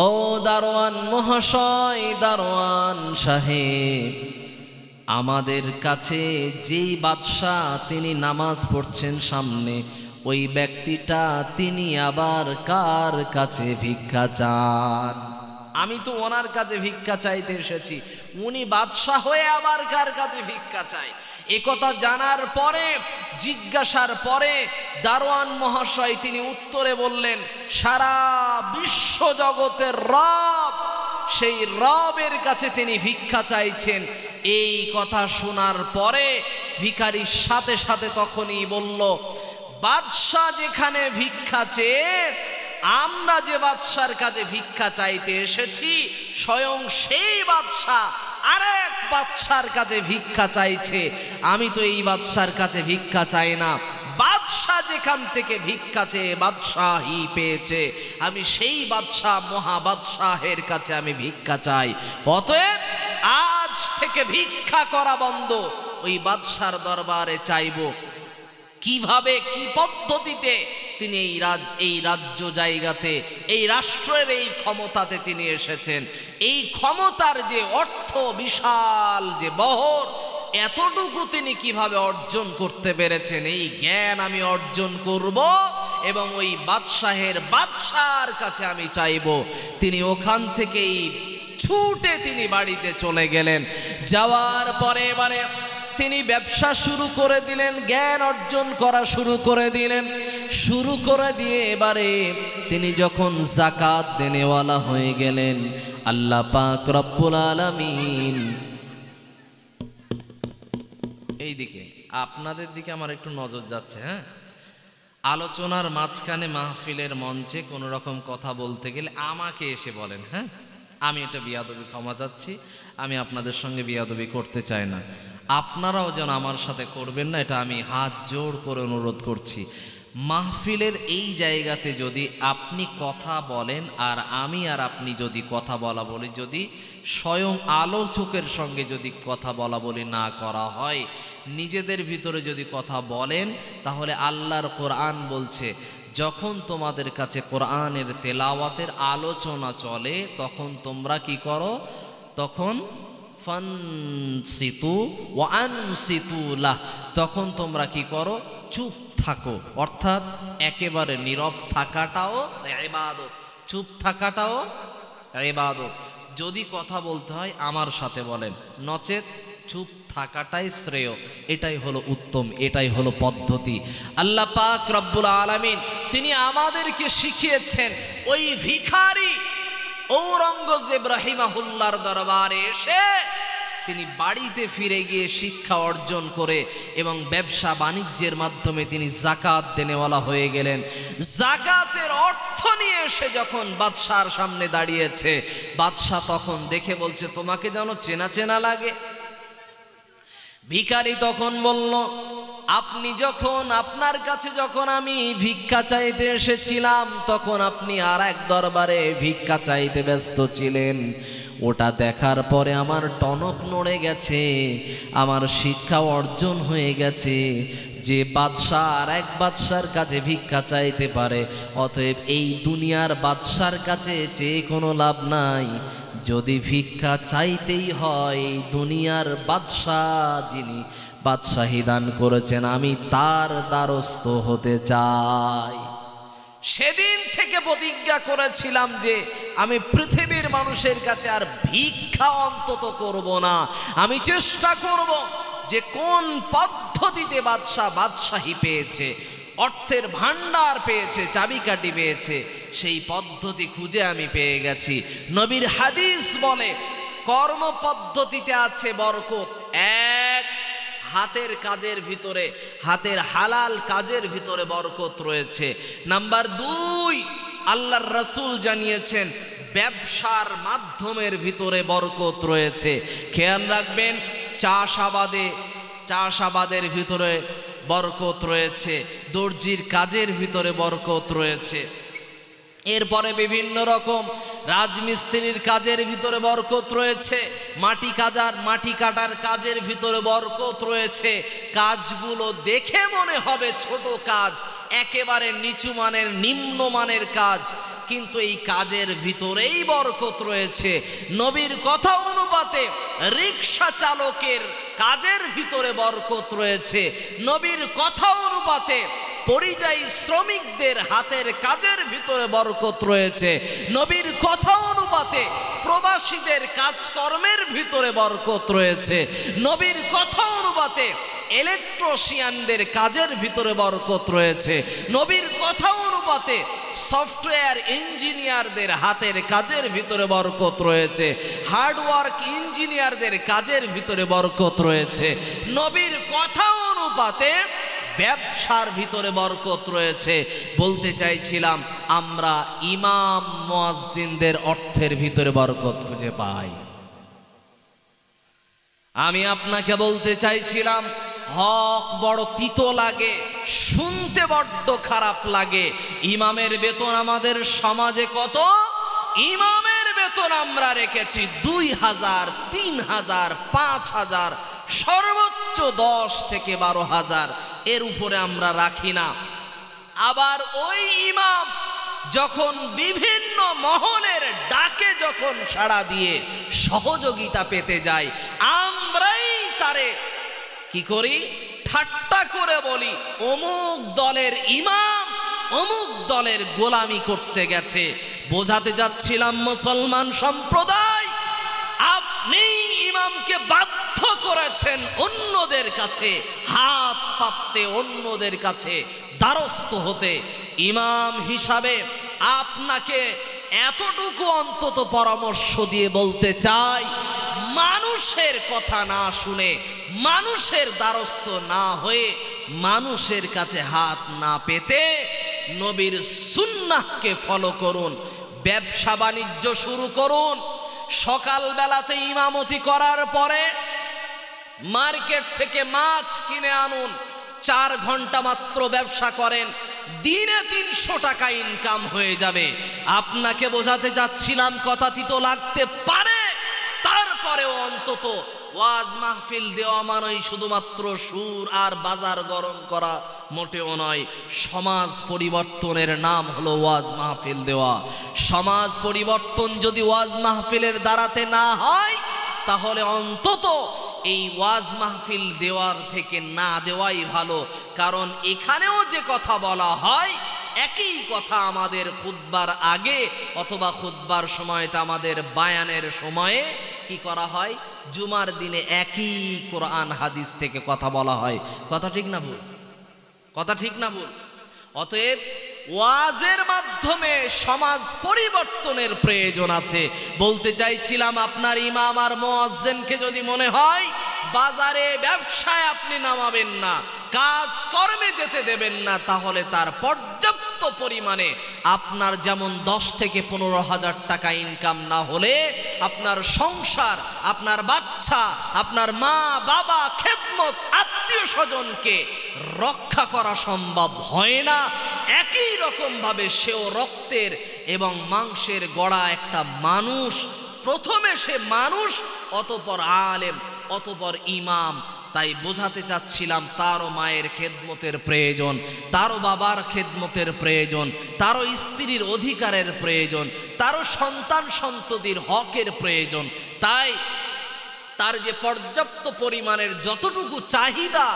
ও দারোয়ান মহাশয়, দারোয়ান সাহেব, আমাদের কাছে যেই বাদশাহ তিনি নামাজ পড়ছেন সামনে, ওই ব্যক্তিটা তিনি আবার কার কাছে ভিক্ষা চান? আমি তো ওনার কাছে ভিক্ষা চাইতে এসেছি, উনি বাদশাহ হয়ে আবার কার কাছে ভিক্ষা চাই? একথা জানার পরে, জিজ্ঞাসার পরে দারোয়ান মহাশয় তিনি উত্তরে বললেন, সারা বিশ্ব জগতের রব, সেই রবের কাছে তিনি ভিক্ষা চাইছেন। এই কথা শোনার পরে ভিখারির সাথে সাথে তখনই বলল, বাদশাহ যেখানে ভিক্ষা চেয়ে আমরা যে বাদশার কাছে ভিক্ষা চাইতে এসেছি, স্বয়ং সেই বাদশাহ আরেক বাদশার কাছে ভিক্ষা চাইছে। আমি তো এই বাদশার কাছে ভিক্ষা চাই না। বাদশাহ যেখান থেকে ভিক্ষা চেয়ে বাদশাহী পেয়েছে, আমি সেই বাদশাহ মহাবাদশাহের কাছে আমি ভিক্ষা চাই। অতএব আজ থেকে ভিক্ষা করা বন্ধ, ওই বাদশার দরবারে চাইব। কিভাবে, কি পদ্ধতিতে তিনি এই রাজ্য জায়গাতে, এই রাষ্ট্রের এই ক্ষমতাতে তিনি এসেছেন, এই ক্ষমতার যে অর্থ, বিশাল যে বহর, এতটুকু তিনি কিভাবে অর্জন করতে পেরেছেন, এই জ্ঞান আমি অর্জন করব এবং ওই বাদশার কাছে আমি চাইব। তিনি ওখান থেকেই ছুটে তিনি বাড়িতে চলে গেলেন। যাওয়ার পরে এবারে তিনি ব্যবসা শুরু করে দিলেন, জ্ঞান অর্জন করা শুরু করে দিলেন। শুরু করে দিয়ে এবারে তিনি যখন যাকাত দেনেওয়ালা হয়ে গেলেন, আল্লাহ পাক রব্বুল আলামিন এইদিকে আপনাদের দিকে আমার একটু নজর যাচ্ছে। হ্যাঁ, আলোচনার মাঝখানে মাহফিলের মঞ্চে কোনো রকম কথা বলতে গেলে আমাকে এসে বলেন। হ্যাঁ, আমি এটা বিয়াদবি, ক্ষমা চাচ্ছি, আমি আপনাদের সঙ্গে বিয়াদবি করতে চাই না, আপনারাও যেন আমার সাথে করবেন না, এটা আমি হাত জোড় করে অনুরোধ করছি। মাহফিলের এই জায়গাতে যদি আপনি কথা বলেন আর আমি আর আপনি যদি কথা বলা বলি, যদি স্বয়ং আলোচকের সঙ্গে যদি কথা বলা বলি না করা হয়, নিজেদের ভিতরে যদি কথা বলেন, তাহলে আল্লাহর কোরআন বলছে যখন তোমাদের কাছে কোরআনের তেলাওয়াতের আলোচনা চলে তখন তোমরা কি করো, তখন ফানসিতু ওয়া আনসিতু লাহ, তখন তোমরা কি করো, চুপ থাকো। অর্থাৎ একেবারে নীরব থাকাটাও ইবাদত, চুপ থাকাটাও ইবাদত। যদি কথা বলতে হয় আমার সাথে বলেন, নচেত চুপ থাকাটাই শ্রেয়। এটাই হলো উত্তম, এটাই হলো পদ্ধতি। আল্লাহ পাক রব্বুল আলামিন তিনি আমাদেরকে শিখিয়েছেন। ওই ভিখারি ঔরঙ্গজেব রাহিমাহুল্লাহর দরবারে এসে তিনি বাড়িতে ফিরে গিয়ে শিক্ষা অর্জন করে এবং ব্যবসা বাণিজ্যের মাধ্যমে তিনি যাকাত দেনেওয়ালা হয়ে গেলেন। যাকাতের অর্থ নিয়ে এসে যখন বাদশার সামনে দাঁড়িয়েছে, বাদশা তখন দেখে বলছে তোমাকে যেন চেনা চেনা লাগে। ভিখারি তখন বলল, আপনি যখন, আপনার কাছে যখন আমি ভিক্ষা চাইতে এসেছিলাম তখন আপনি আর এক দরবারে ভিক্ষা চাইতে ব্যস্ত ছিলেন। ওটা দেখার পরে আমার টনক নড়ে গেছে, আমার শিক্ষা অর্জন হয়ে গেছে যে বাদশাহ আর এক বাদশার কাছে ভিক্ষা চাইতে পারে। অতএব এই দুনিয়ার বাদশার কাছে চেয়ে কোনো লাভ নাই। যদি ভিক্ষা চাইতেই হয়, দুনিয়ার বাদশাহ যিনি বাদশাহী দান করেছেন আমি তার দ্বারস্থ হতে চাই। সেদিন থেকে প্রতিজ্ঞা করেছিলাম যে আমি পৃথিবীর মানুষের কাছে আর ভিক্ষা অন্তত করব না। আমি চেষ্টা করব যে কোন পদ্ধতিতে বাদশাহী পেয়েছে, অর্থের ভান্ডার পেয়েছে, চাবিকাঠি পেয়েছে, সেই পদ্ধতি খুঁজে আমি পেয়ে গেছি। নবীর হাদিস বলে কর্ম পদ্ধতিতে আছে বরকত। এক, হাতের কাজের ভিতরে, হাতের হালাল কাজের ভিতরে বরকত রয়েছে। নাম্বার দুই, আল্লাহর রাসূল জানিয়েছেন ব্যবসার মাধ্যমের ভিতরে বরকত রয়েছে। খেয়াল রাখবেন, চাষাবাদের ভিতরে বরকত রয়েছে, দর্জির কাজের ভিতরে বরকত রয়েছে। এরপরে বিভিন্ন রকম রাজমিস্ত্রির কাজের ভিতরে বরকত রয়েছে, মাটি কাটার কাজের ভিতরে বরকত রয়েছে। কাজগুলো দেখে মনে হবে ছোট কাজ, একেবারে নিচু মানের, নিম্নমানের কাজ, কিন্তু এই কাজের ভিতরেই বরকত রয়েছে। নবীর কথা অনুপাতে রিকশা চালকের কাজের ভিতরে বরকত রয়েছে। নবীর কথা অনুপাতে পরিযায়ী শ্রমিকদের হাতের কাজের ভিতরে বরকত রয়েছে। নবীর কথা অনুপাতে প্রবাসীদের কাজকর্মের ভিতরে বরকত রয়েছে। নবীর কথা অনুপাতে ইলেকট্রিশিয়ানদের কাজের ভিতরে বরকত রয়েছে। নবীর কথা অনুপাতে সফটওয়্যার ইঞ্জিনিয়ারদের হাতের কাজের ভিতরে বরকত রয়েছে। হার্ডওয়ার্ক ইঞ্জিনিয়ারদের কাজের ভিতরে বরকত রয়েছে। নবীর কথা অনুপাতে ব্যবসার ভিতরে বরকত রয়েছে। বলতে চাইছিলাম আমরা ইমাম মুয়াজ্জিনদের অর্থের ভিতরে বরকত খুঁজে পাই। আমি আপনাকে বলতে চাইছিলাম হক বড় তিতো লাগে, শুনতে বড্ড খারাপ লাগে। ইমামের বেতন আমাদের সমাজে কত? ইমামের বেতন আমরা রেখেছি 2000, 3000, 5000, সর্বোচ্চ 10 থেকে 12,000, এর উপরে আমরা রাখি না। আবার ওই ইমাম যখন বিভিন্ন মহলের ডাকে যখন সাড়া দিয়ে সহযোগিতা পেতে যায়, আমরাই তারে কি করি? ঠাট্টা করে বলি অমুক দলের ইমাম অমুক দলের গোলামি করতে গেছে। বোঝাতে যাচ্ছিলাম মুসলমান সম্প্রদায়, আপনি ইমামকে বাধ্য করেছেন অন্যদের কাছে হাত পাততে, অন্যদের কাছে দ্বারস্থ হতে। ইমাম হিসাবে আপনাকে এতটুকু অন্তত পরামর্শ দিয়ে বলতে চাই, মানুষের কথা না শুনে, মানুষের দ্বারস্থ না হয়ে, মানুষের কাছে হাত না পেতে নবীর সুন্নাহকে ফলো করুন। ব্যবসা বাণিজ্য শুরু করুন। সকালবেলাতে ইমামতি করার পরে মার্কেট থেকে মাছ কিনে আনুন, 4 ঘন্টা মাত্র ব্যবসা করেন, দিনে 300 টাকা ইনকাম হয়ে যাবে। আপনাকে বোঝাতে যাচ্ছিলাম, কথা তিতো লাগতে পারে, তারপরেও অন্তত ওয়াজ মাহফিল দেওয়া মানেই শুধুমাত্র সুর আর বাজার গরম করা মোটেও নয়। সমাজ পরিবর্তনের নাম হলো ওয়াজ মাহফিল দেওয়া। সমাজ পরিবর্তন যদি ওয়াজ মাহফিলের দ্বারাতে না হয়, তাহলে অন্তত এই ওয়াজ মাহফিল দেওয়ার থেকে না দেওয়াই ভালো। কারণ এখানেও যে কথা বলা হয়, একই কথা আমাদের খুতবার আগে অথবা খুতবার সময়তে আমাদের বায়ানের সময়ে কি করা হয়, জুমার দিনে একই কোরআন হাদিস থেকে কথা বলা হয়। কথা ঠিক না ভুল? কথা ঠিক না ভুল? অতএব ওয়াজের মাধ্যমে সমাজ পরিবর্তনের প্রয়োজন আছে। বলতে চাইছিলাম, আপনার ইমাম আর মুয়াজ্জিনকে যদি মনে হয় বাজারে ব্যবসায় আপনি নামাবেন না, কাজকর্মে যেতে দেবেন না, তাহলে তার পর্যাপ্ত পরিমাণে আপনার যেমন 10 থেকে 15,000 টাকা ইনকাম না হলে আপনার সংসার, আপনার বাচ্চা, আপনার মা বাবা, খেদমত, আত্মীয় স্বজনকে রক্ষা করা সম্ভব হয় না। একই রকম ভাবে সেও রক্তের এবং মাংসের গড়া একটা মানুষ। প্রথমে সে মানুষ, অতঃপর আলেম, অতঃপর ইমাম। তাই বোঝাতে চাচ্ছিলাম, তারও মায়ের খেদমতের প্রয়োজন, তারও বাবার খেদমতের প্রয়োজন, তারও স্ত্রীর অধিকারের প্রয়োজন, তারও সন্তান সন্ততির হকের প্রয়োজন। তাই তার যে পর্যাপ্ত পরিমাণের যতটুকু চাহিদা,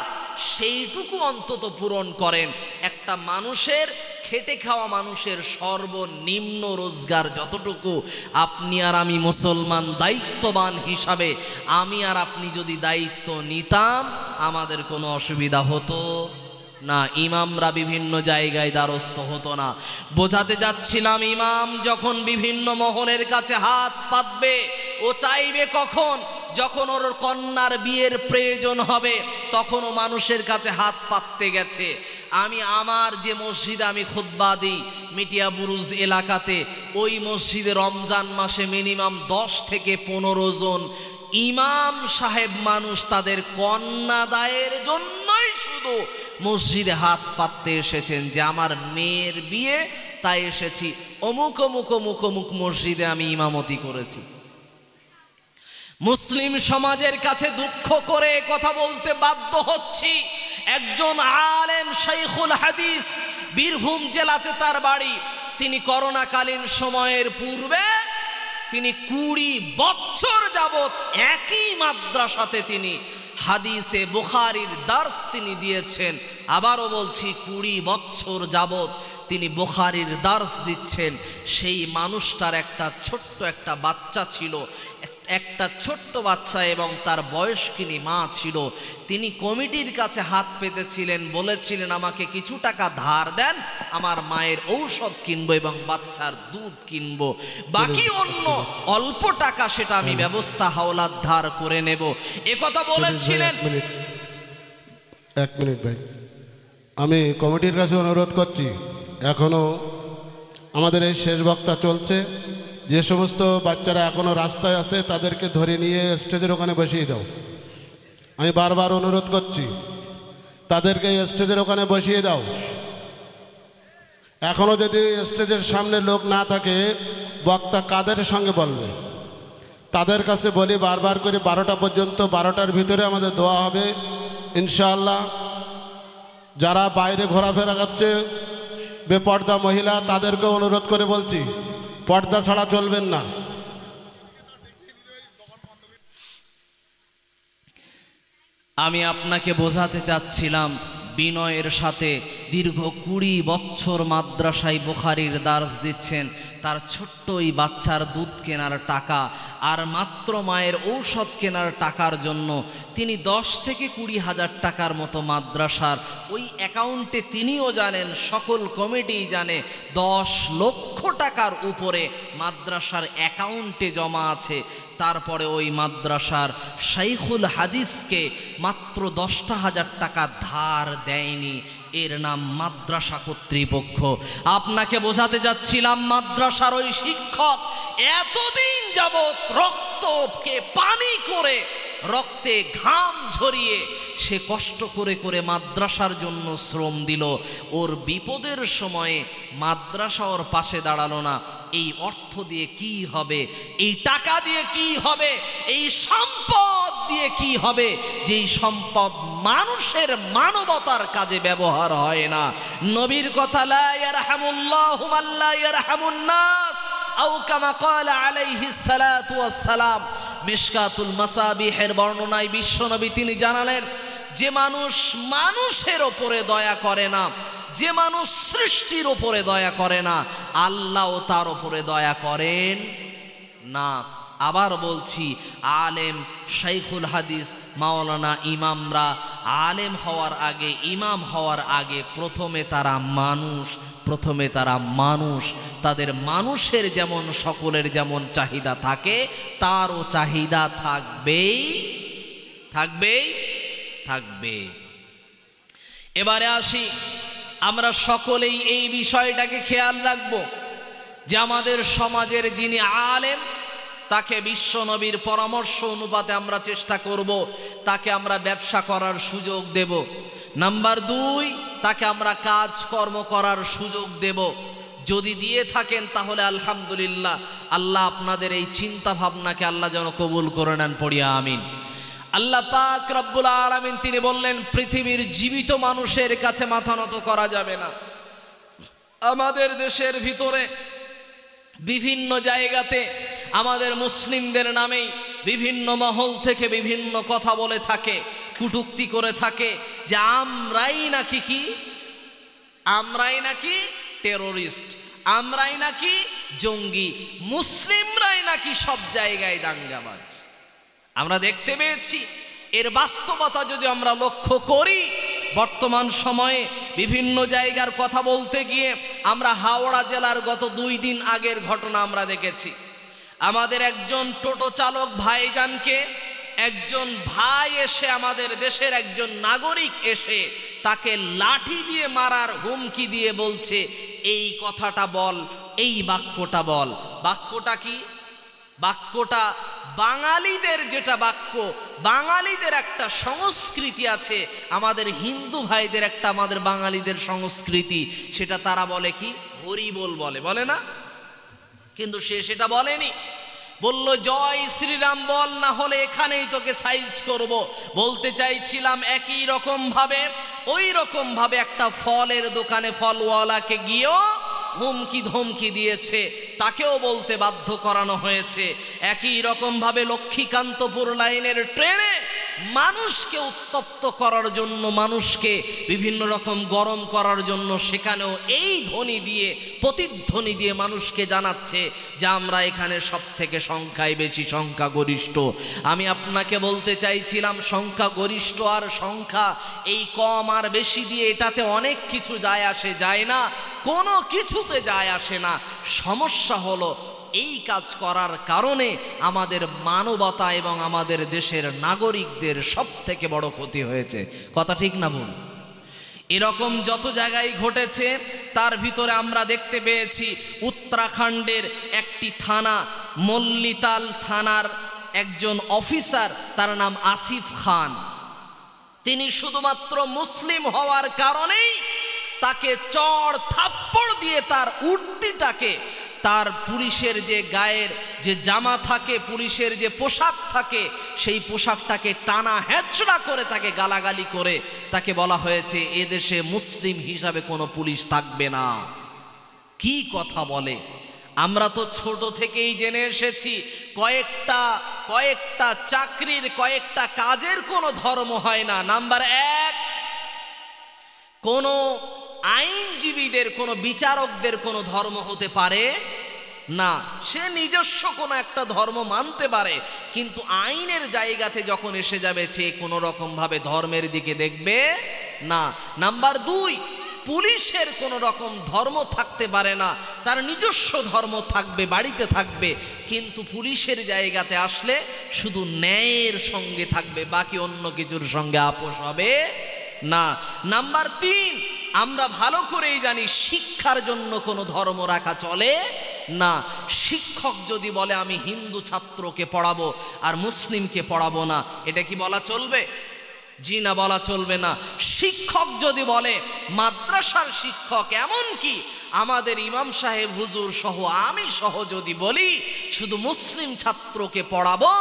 সেইটুকু অন্তত পূরণ করেন। একটা মানুষের, খেটে খাওয়া মানুষের সর্বনিম্ন রোজগার যতটুকু, আপনি আর আমি মুসলমান দায়িত্ববান হিসাবে আমি আর আপনি যদি দায়িত্ব নিতাম, আমাদের কোনো অসুবিধা হতো না। ইমামরা বিভিন্ন জায়গায় দ্বারস্থ হতো না। বোঝাতে যাচ্ছিলাম, ইমাম যখন বিভিন্ন মহলের কাছে হাত পাতবে, ও চাইবে কখন, যখন ওর কন্যার বিয়ের প্রয়োজন হবে, তখনও মানুষের কাছে হাত পাততে গেছে। আমি আমার যে মসজিদে আমি খুতবা দিই মিটিয়া বুরুজ এলাকাতে, ওই মসজিদে রমজান মাসে মিনিমাম 10 থেকে 15 জন ইমাম সাহেব মানুষ তাদের কন্যা দায়ের জন্যই শুধু মসজিদে হাত পাততে এসেছেন, যে আমার মেয়ের বিয়ে, তাই এসেছি, অমুক অমুক অমুক অমুক মসজিদে আমি ইমামতি করেছি। মুসলিম সমাজের কাছে দুঃখ করে কথা বলতে বাধ্য হচ্ছি, একজন আলেম শাইখুল হাদিস, বীরভূম জেলাতে তার বাড়ি, তিনি করোনাকালীন সময়ের পূর্বে তিনি 20 বছর যাবত একই মাদ্রাসাতে তিনি হাদিসে বুখারীর দার্স তিনি দিয়েছেন। আবারও বলছি, 20 বছর যাবত তিনি বুখারীর দার্স দিচ্ছেন। সেই মানুষটার একটা ছোট্ট একটা বাচ্চা ছিল, একটা ছোট্ট বাচ্চা, এবং তার বয়স্কিনী মা ছিল। তিনি কমিটির কাছে হাত পেতেছিলেন, বলেছিলেন আমাকে কিছু টাকা ধার দেন, আমার মায়ের ঔষধ কিনবো এবং বাচ্চার দুধ কিনবো, বাকি অন্য অল্প টাকা সেটা আমি ব্যবস্থা হাওলাত ধার করে নেব, একথা বলেছিলেন। 1 মিনিট ভাই, আমি কমিটির কাছে অনুরোধ করছি, এখনো আমাদের এই শেষ বক্তা চলছে, যে সমস্ত বাচ্চারা এখনো রাস্তায় আছে তাদেরকে ধরে নিয়ে স্টেজের ওখানে বসিয়ে দাও। আমি বারবার অনুরোধ করছি, তাদেরকে স্টেজের ওখানে বসিয়ে দাও। এখনো যদি স্টেজের সামনে লোক না থাকে, বক্তা কাদের সঙ্গে বলবে, তাদের কাছে বলি বারবার করে 12টা পর্যন্ত, 12টার ভিতরে আমাদের দোয়া হবে ইনশাআল্লাহ। যারা বাইরে ঘোরাফেরা করছে বেপর্দা মহিলা, তাদেরকে অনুরোধ করে বলছি, পর্দা ছাড়া চলবেন না। আমি আপনাকে বোঝাতে চাচ্ছিলাম, বিনয়ের সাথে দীর্ঘ 20 বছর মাদ্রাসায় বুখারীর দার্স দিচ্ছেন, তার ছোট্ট ওই বাচ্চার দুধ কেনার টাকা আর মাত্র মায়ের ঔষধ কেনার টাকার জন্য তিনি 10 থেকে 20,000 টাকার মতো মাদ্রাসার ওই অ্যাকাউন্টে, তিনিও জানেন, সকল কমিটি জানে, 10 লক্ষ টাকার উপরে মাদ্রাসার অ্যাকাউন্টে জমা আছে। তারপরে ওই মাদ্রাসার শাইখুল হাদিসকে মাত্র 10,000 টাকা ধার দেয়নি। এর নাম মাদ্রাসা কর্তৃপক্ষ। আপনাকে বোঝাতে যাচ্ছিলাম, মাদ্রাসার ওই শিক্ষক এতদিন যাবৎ রক্তকে পানি করে, রক্তে ঘাম ঝরিয়ে সে কষ্ট করে করে মাদ্রাসার জন্য শ্রম দিল। ওর বিপদের সময়ে মাদ্রাসা ওর পাশে দাঁড়ালো না। এই অর্থ দিয়ে কি হবে? এই টাকা দিয়ে কি হবে? এই সম্পদ দিয়ে কি হবে? যেই সম্পদ মানুষের মানবতার কাজে ব্যবহার হয় না। নবীর কথা, লা ইয়ারহামুল্লাহু মান লা ইয়ারহামুন নাস, আও কামা ক্বালা আলাইহিস সালাতু ওয়াস সালাম। মিশকাতুল মাসাবিহের বর্ণনায় বিশ্বনবী তিনি জানালেন, যে মানুষ মানুষের ওপরে দয়া করে না, যে মানুষ সৃষ্টির ওপরে দয়া করে না, আল্লাহও তার ওপরে দয়া করেন না। আবার বলছি, আলেম, শাইখুল হাদিস, মাওলানা, ইমামরা আলেম হওয়ার আগে, ইমাম হওয়ার আগে প্রথমে তারা মানুষ। তাদের মানুষের যেমন সকলের যেমন চাহিদা থাকে, তারও চাহিদা থাকবে। এবারে আসি, আমরা সকলেই এই বিষয়টাকে খেয়াল রাখবো যে আমাদের সমাজের যিনি আলেম, তাকে বিশ্বনবীর পরামর্শ অনুপাতে আমরা চেষ্টা করব তাকে আমরা ব্যবসা করার সুযোগ দেব। নাম্বার 2, তাকে আমরা কাজকর্ম করার সুযোগ দেব। যদি দিয়ে থাকেন তাহলে আলহামদুলিল্লাহ। আল্লাহ আপনাদের এই চিন্তা ভাবনাকে আল্লাহ যেন কবুল করে নেন, পড়িয়া আমিন। আল্লাহ পাক রব্বুল আলামিন তিনি বললেন, পৃথিবীর জীবিত মানুষের কাছে মাথা নত করা যাবে না। আমাদের দেশের ভিতরে বিভিন্ন জায়গাতে আমাদের মুসলিমদের নামেই বিভিন্ন মহল থেকে বিভিন্ন কথা বলে থাকে, কটূক্তি করে থাকে যে আমরাই নাকি টেরোরিস্ট, আমরাই নাকি জঙ্গি, মুসলিমরাই নাকি সব জায়গায় দাঙ্গাবাজ। আমরা দেখতে পেয়েছি, এর বাস্তবতা যদি আমরা লক্ষ্য করি, বর্তমান সময়ে বিভিন্ন জায়গার কথা বলতে গিয়ে আমরা হাওড়া জেলার গত 2 দিন আগের ঘটনা আমরা দেখেছি। আমাদের একজন টোটো চালক ভাইজানকে একজন ভাই এসে, আমাদের দেশের একজন নাগরিক এসে তাকে লাঠি দিয়ে মারার হুমকি দিয়ে বলছে, এই কথাটা বল, এই বাক্যটা বল। বাক্যটা কি? বাক্যটা বাঙালিদের যেটা বাক্য, বাঙালিদের একটা সংস্কৃতি আছে, আমাদের হিন্দু ভাইদের একটা, আমাদের বাঙালিদের সংস্কৃতি, সেটা তারা বলে কি? হরিবোল বলে না? কিন্তু সে সেটা বলেনি, বলল জয় শ্রীরাম বল, না হলে এখানেই তোকে সাইজ করব। বলতে চাইছিলাম একই রকম ভাবে, ওই রকম ভাবে একটা ফলের দোকানে ফলওয়ালাকে গিয়েও হুমকি ধমকি দিয়েছে, তাকেও বলতে বাধ্য করানো হয়েছে। একই রকম ভাবে লক্ষ্মীকান্তপুর লাইনের ট্রেনে মানুষকে উত্তপ্ত করার জন্য, মানুষকে বিভিন্ন রকম গরম করার জন্য সেখানেও এই ধ্বনি দিয়ে, প্রতিধ্বনি দিয়ে মানুষকে জানাচ্ছে যে আমরা এখানে সব থেকে সংখ্যায় বেশি, সংখ্যাগরিষ্ঠ। আমি আপনাকে বলতে চাইছিলাম, সংখ্যাগরিষ্ঠ আর সংখ্যা এই কম আর বেশি দিয়ে এটাতে অনেক কিছু যায় আসে যায় না, কোনো কিছুতে যায় আসে না। সমস্যা হলো এই কাজ করার কারণে আমাদের মানবতা এবং আমাদের দেশের নাগরিকদের সব থেকে বড় ক্ষতি হয়েছে। কথা ঠিক না ভুল? এরকম যত জায়গায় ঘটেছে, তার ভিতরে আমরা দেখতে পেয়েছি উত্তরাখণ্ডের একটি থানা, মল্লিতাল থানার একজন অফিসার, তার নাম আসিফ খান। তিনি শুধুমাত্র মুসলিম হওয়ার কারণেই তাকে চড় থাপ্পড় দিয়ে তার উর্দিটাকে, তার পুলিশের যে গায়ের যে জামা থাকে, পুলিশের যে পোশাক থাকে, সেই পোশাকটাকে টানা হেঁচড়া করে তাকে গালাগালি করে তাকে বলা হয়েছে এদেশে মুসলিম হিসাবে কোনো পুলিশ থাকবে না। কি কথা বলে! আমরা তো ছোট থেকেই জেনে এসেছি কয়েকটা চাকরির, কয়েকটা কাজের কোনো ধর্ম হয় না। নাম্বার 1, কোনো আইনজীবীদের, কোনো বিচারকদের কোনো ধর্ম হতে পারে না, সে নিজস্ব কোনো একটা ধর্ম মানতে পারে, কিন্তু আইনের জায়গাতে যখন এসে যাবে সে কোনো রকমভাবে ধর্মের দিকে দেখবে না। নাম্বার 2, পুলিশের কোনো রকম ধর্ম থাকতে পারে না, তার নিজস্ব ধর্ম থাকবে, বাড়িতে থাকবে, কিন্তু পুলিশের জায়গাতে আসলে শুধু ন্যায়ের সঙ্গে থাকবে, বাকি অন্য কিছুর সঙ্গে আপোষ হবে না। নাম্বার 3, আমরা ভালো করেই জানি শিক্ষার জন্য কোনো ধর্ম রাখা চলে না। শিক্ষক যদি বলে আমি হিন্দু ছাত্রকে পড়াবো আর মুসলিমকে পড়াবো না, এটা কি বলা চলবে? জি না, বলা চলবে না। শিক্ষক যদি বলে, মাদ্রাসার শিক্ষক, এমন কি আমাদের ইমাম সাহেব হুজুর সহ আমি সহ যদি বলি শুধু মুসলিম ছাত্রকে পড়াবো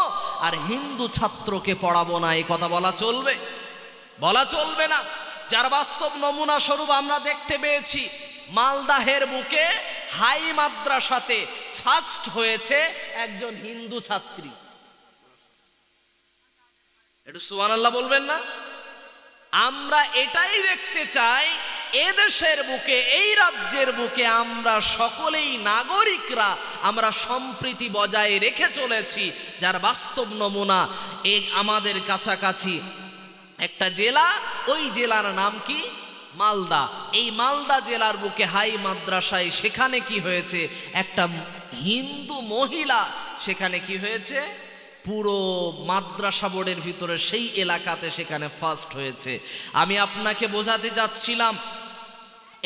আর হিন্দু ছাত্রকে পড়াবো না, এই কথা বলা চলবে? বলা চলবে না। যার বাস্তব নমুনা স্বরূপ আমরা দেখতে পেয়েছি, মালদাহের বুকে হাই মাদ্রাসাতে ফার্স্ট হয়েছে একজন হিন্দু ছাত্রী। একটু সুবহানাল্লাহ বলবেন না? আমরা এটাই দেখতে চাই, এদেশের বুকে, এই রাজ্যের বুকে আমরা সকলেই নাগরিকরা আমরা সম্প্রীতি বজায় রেখে চলেছি। যার বাস্তব নমুনা আমাদের কাছাকাছি একটা জেলা, ওই জেলার নাম কি? মালদা। এই মালদা জেলার বুকে হাই মাদ্রাসায় সেখানে কি হয়েছে, একটা হিন্দু মহিলা সেখানে কি হয়েছে, পুরো মাদ্রাসা বোর্ডের ভিতরে সেই এলাকাতে সেখানে ফার্স্ট হয়েছে। আমি আপনাকে বোঝাতে যাচ্ছিলাম,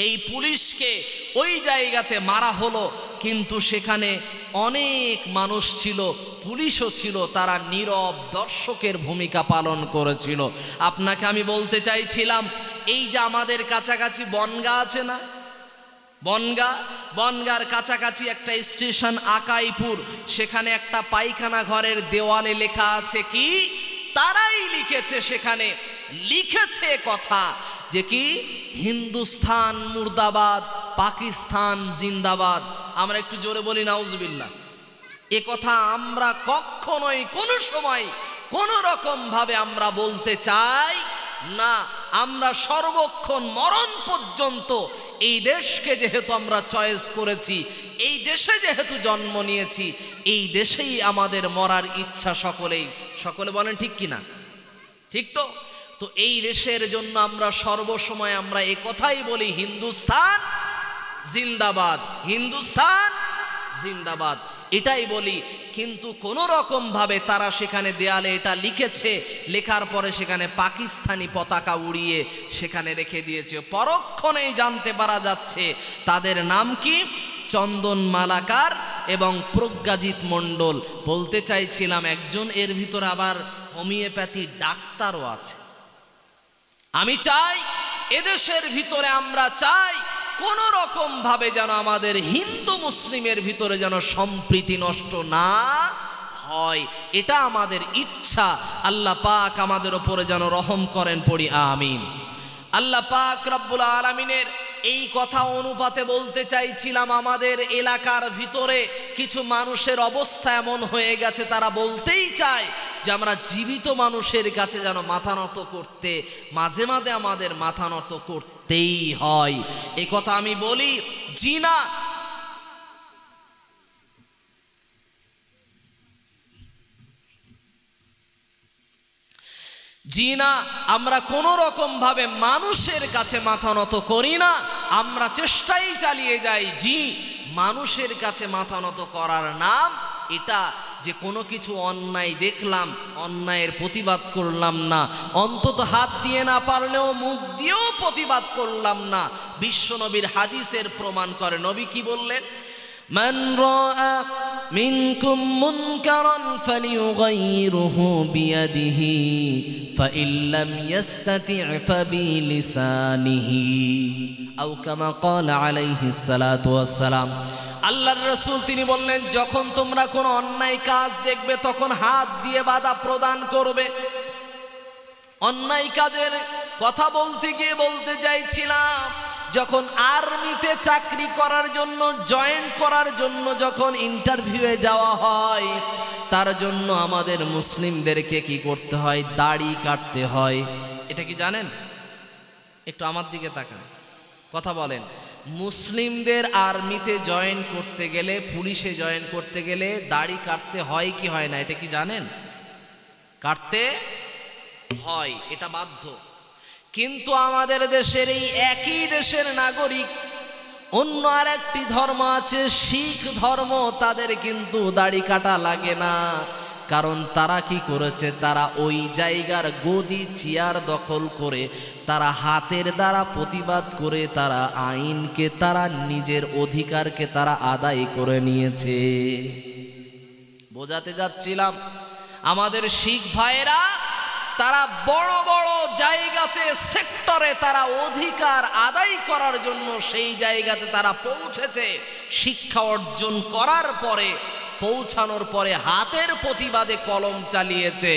এই পুলিশকে ওই জায়গাতে মারা হলো, কিন্তু সেখানে অনেক মানুষ ছিল, পুলিশও ছিল, তারা নীরব দর্শকের ভূমিকা পালন করেছিল। আপনাকে আমি বলতে চাইছিলাম, এই যে আমাদের কাছাকাছি বনগা আছে না, বনগার কাছাকাছি একটা স্টেশন আকাইপুর, সেখানে একটা পায়খানা ঘরের দেওয়ালে লেখা আছে কি, তারাই লিখেছে, সেখানে লিখেছে কথা যে কি, হিন্দুস্তান মুর্দাবাদ, পাকিস্তান জিন্দাবাদ। আমরা একটু জোরে বলি নাউজুবিল্লাহ। এ কথা আমরা কখনোই কোনো সময় কোনো রকম ভাবে আমরা বলতে চাই না। আমরা সর্বক্ষণ মরণ পর্যন্ত এই দেশকে যেহেতু আমরা চয়েস করেছি, এই দেশে যেহেতু জন্ম নিয়েছি, এই দেশেই আমাদের মরার ইচ্ছা সকলে বলেন ঠিক কিনা? ঠিক তো? তো এই দেশের জন্য আমরা সর্বসময় আমরা এ কথাই বলি, হিন্দুস্তান জিন্দাবাদ, হিন্দুস্তান জিন্দাবাদ, এটাই বলি। কিন্তু কোনো রকম ভাবে তারা সেখানে দেয়ালে এটা লিখেছে, লেখার পরে সেখানে পাকিস্তানি পতাকা উড়িয়ে সেখানে রেখে দিয়েছে। পরক্ষণেই জানতে পারা যাচ্ছে তাদের নাম কি, চন্দন মালাকার এবং প্রজ্ঞাজিৎ মণ্ডল। বলতে চাইছিলাম, একজন এর ভিতরে আবার হোমিওপ্যাথি ডাক্তারও আছে। আমি চাই এদেশের ভিতরে, আমরা চাই কোন রকম ভাবে যেন আমাদের হিন্দু মুসলিমের ভিতরে যেন সম্প্রীতি নষ্ট না হয়, এটা আমাদের ইচ্ছা। আল্লাহ পাক আমাদের উপরে যেন রহম করেন, পড়ি আমিন। আল্লাহ পাক রব্বুল আলামিনের এই কথা অনুপাতে বলতে চাইছিলাম, আমাদের এলাকার ভিতরে কিছু মানুষের অবস্থা এমন হয়ে গেছে, তারা বলতেই চায় যে আমরা জীবিত মানুষের কাছে যেন মাথা নত করতে, মাঝে মাঝে আমাদের মাথা নত করতেই হয়। এ কথা আমি বলি, জিনা আমরা কোনো রকম ভাবে মানুষের কাছে মাথা নত করি না, আমরা চেষ্টাই চালিয়ে যাই মানুষের কাছে মাথা নত করার নাম এটা যে কোনো কিছু অন্যায় দেখলাম, অন্যায়ের প্রতিবাদ করলাম না, অন্তত হাত দিয়ে না পারলেও মুখ দিয়েও প্রতিবাদ করলাম না। বিশ্বনবীর হাদিসের প্রমাণ করে, নবী কি বললেন, মান রাআ মিনকুম মুনকারান ফালিয়ুগাইয়িরহু বিয়াদিহি ফাইন লাম ইস্তাতি' ফাবিলিসানিহি আও কামা ক্বালা আলাইহিস সালাতু ওয়াস সালাম। আল্লাহর রাসূল তিনি বললেন, যখন তোমরা কোনো অন্যায় কাজ দেখবে তখন হাত দিয়ে বাধা প্রদান করবে। অন্যায় কাজের কথা বলতে গিয়ে বলতে চাইছিলাম, যখন আর্মিতে চাকরি করার জন্য, জয়েন করার জন্য যখন ইন্টারভিউয়ে যাওয়া হয়, তার জন্য আমাদের মুসলিমদেরকে কি করতে হয়, দাড়ি কাটতে হয়। এটা কি জানেন? একটু আমার দিকে তাকান, কথা বলেন। মুসলিমদের আর্মিতে জয়েন করতে গেলে, পুলিশে জয়েন করতে গেলে দাড়ি কাটতে হয় কি হয় না, এটা কি জানেন? কাটতে হয়, এটা বাধ্য। কিন্তু আমাদের দেশের এই একই দেশের নাগরিক অন্য আর একটি ধর্ম আছে, শিখ ধর্ম, তাদের কিন্তু দাড়ি কাটা লাগে না। কারণ তারা কি করেছে, তারা ওই জায়গার গদি চেয়ার দখল করে তারা হাতের দ্বারা প্রতিবাদ করে তারা আইনকে, তারা নিজের অধিকারকে তারা আদায় করে নিয়েছে। বোঝাতে যাচ্ছিলাম, আমাদের শিখ ভাইয়েরা তারা বড় বড় জায়গাতে, সেক্টরে তারা অধিকার আদায় করার জন্য সেই জায়গাতে তারা পৌঁছেছে। শিক্ষা অর্জন করার পরে, পৌঁছানোর পরে হাতের প্রতিবাদে কলম চালিয়েছে,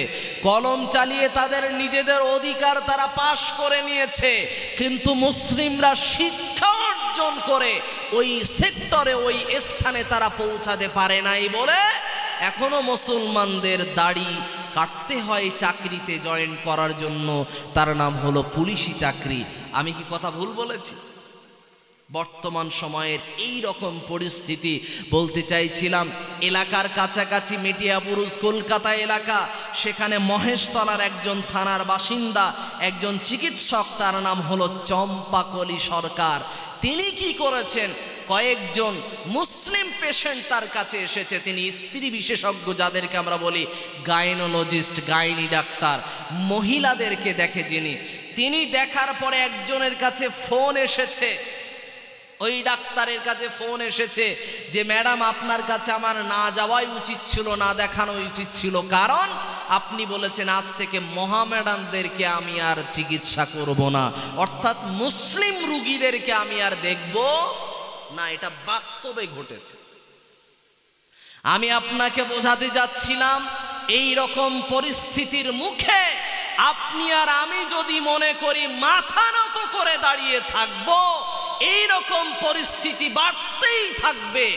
কলম চালিয়ে তাদের নিজেদের অধিকার তারা পাশ করে নিয়েছে। কিন্তু মুসলিমরা শিক্ষা অর্জন করে ওই সেক্টরে, ওই স্থানে তারা পৌঁছাতে পারে নাই বলে এখনো মুসলমানদের দাড়ি কাটতে হয় চাকরিতে জয়েন করার জন্য। তার নাম হলো পুলিশি চাকরি। আমি কি কথা ভুল বলেছি? বর্তমান সময়ের এই রকম পরিস্থিতি বলতে চাইছিলাম। এলাকার কাছাকাছি মেটিয়াবুরুজ কলকাতা এলাকা, সেখানে মহেশতলার একজন থানার বাসিন্দা, একজন চিকিৎসক, তার নাম হলো চম্পাকলি সরকার। তিনি কি করেছেন, কয়েকজন মুসলিম পেশেন্ট তার কাছে এসেছে, তিনি স্ত্রী বিশেষজ্ঞ, যাদেরকে আমরা বলি গাইনোলজিস্ট, গাইনি ডাক্তার, মহিলাদেরকে দেখে যিনি। তিনি দেখার পরে একজনের কাছে ফোন এসেছে, ওই ডাক্তারের কাছে ফোন এসেছে যে ম্যাডাম আপনার কাছে আমার না যাওয়াই উচিত ছিল, না দেখানো উচিত ছিল, কারণ আপনি বলেছেন আজ থেকে মোহামেডানদেরকে আমি আর চিকিৎসা করব না, অর্থাৎ মুসলিম রুগীদেরকে আমি আর দেখব না। এটা বাস্তবে ঘটেছে। আমি আপনাকে বোঝাতে যাচ্ছিলাম, এই রকম পরিস্থিতির মুখে আপনি আর আমি যদি মনে করি মাথা নত করে দাঁড়িয়ে থাকবো, এই রকম পরিস্থিতি বাড়তেই থাকবে।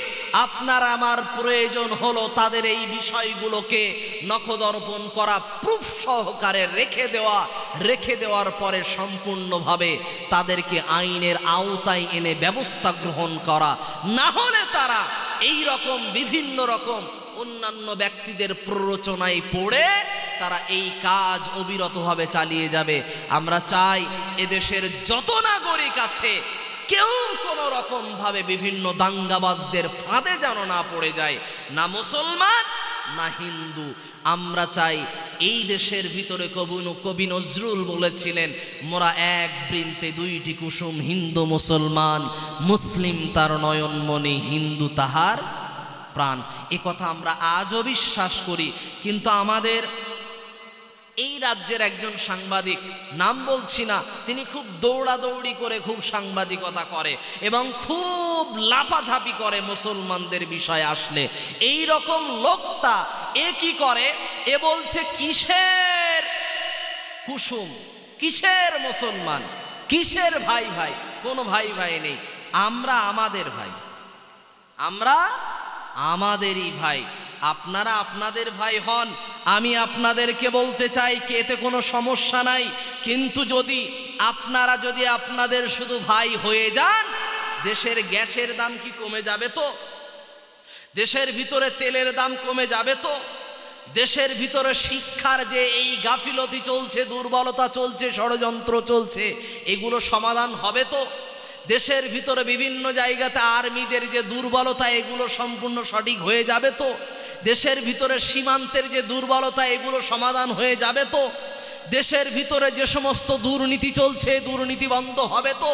আপনার আমার প্রয়োজন হলো তাদের এই বিষয়গুলোকে নখদর্পণ করা, প্রুফ সহকারে রেখে দেওয়ার পরে সম্পূর্ণভাবে তাদেরকে আইনের আওতায় এনে ব্যবস্থা গ্রহণ করা। না হলে তারা এই রকম বিভিন্ন রকম অন্যান্য ব্যক্তিদের প্ররোচনায় পড়ে তারা এই কাজ অবিরতভাবে চালিয়ে যাবে। আমরা চাই এদেশের যত নাগরিক আছে কেউ কোনো রকম ভাবে বিভিন্ন দাঙ্গাবাজদের ফাঁদে যেন না পড়ে যায়, না মুসলমান না হিন্দু। আমরা চাই এই দেশের ভিতরে কবি নজরুল বলেছিলেন, মোরা এক বৃন্তে দুইটি কুসুম, হিন্দু মুসলমান, মুসলিম তার নয়নমণি, হিন্দু তাহার প্রাণ। এ কথা আমরা আজও বিশ্বাস করি। কিন্তু আমাদের এই রাজ্যের একজন সাংবাদিক, নাম বলছি না, তিনি খুব দৌড়াদৌড়ি করে খুব সাংবাদিকতা করে এবং খুব লাফাঝাপি করে মুসলমানদের বিষয় আসলে। এই রকম লোকটা এ কি করে, এ বলছে কিসের কুসুম, কিসের মুসলমান, কিসের ভাই ভাই, কোনো ভাই ভাই নেই, আমরা আমাদের ভাই, আমরা আমাদেরই ভাই, আপনারা আপনাদের ভাই হন। আমি আপনাদেরকে বলতে চাই কি এতে কোনো সমস্যা নাই, কিন্তু যদি আপনাদের শুধু ভাই হয়ে যান, দেশের গ্যাসের দাম কি কমে যাবে? তো দেশের ভিতরে তেলের দাম কমে যাবে? তো দেশের ভিতরে শিক্ষার যে এই গাফিলতি চলছে, দুর্বলতা চলছে, ষড়যন্ত্র চলছে, এগুলো সমাধান হবে? তো দেশের ভিতরে বিভিন্ন জায়গাতে আর্মিদের যে দুর্বলতা, এগুলো সম্পূর্ণ সঠিক হয়ে যাবে? তো দেশের ভিতরে সীমান্তের যে দুর্বলতা, এগুলো সমাধান হয়ে যাবে? তো দেশের ভিতরে যে সমস্ত দুর্নীতি চলছে, দুর্নীতি বন্ধ হবে? তো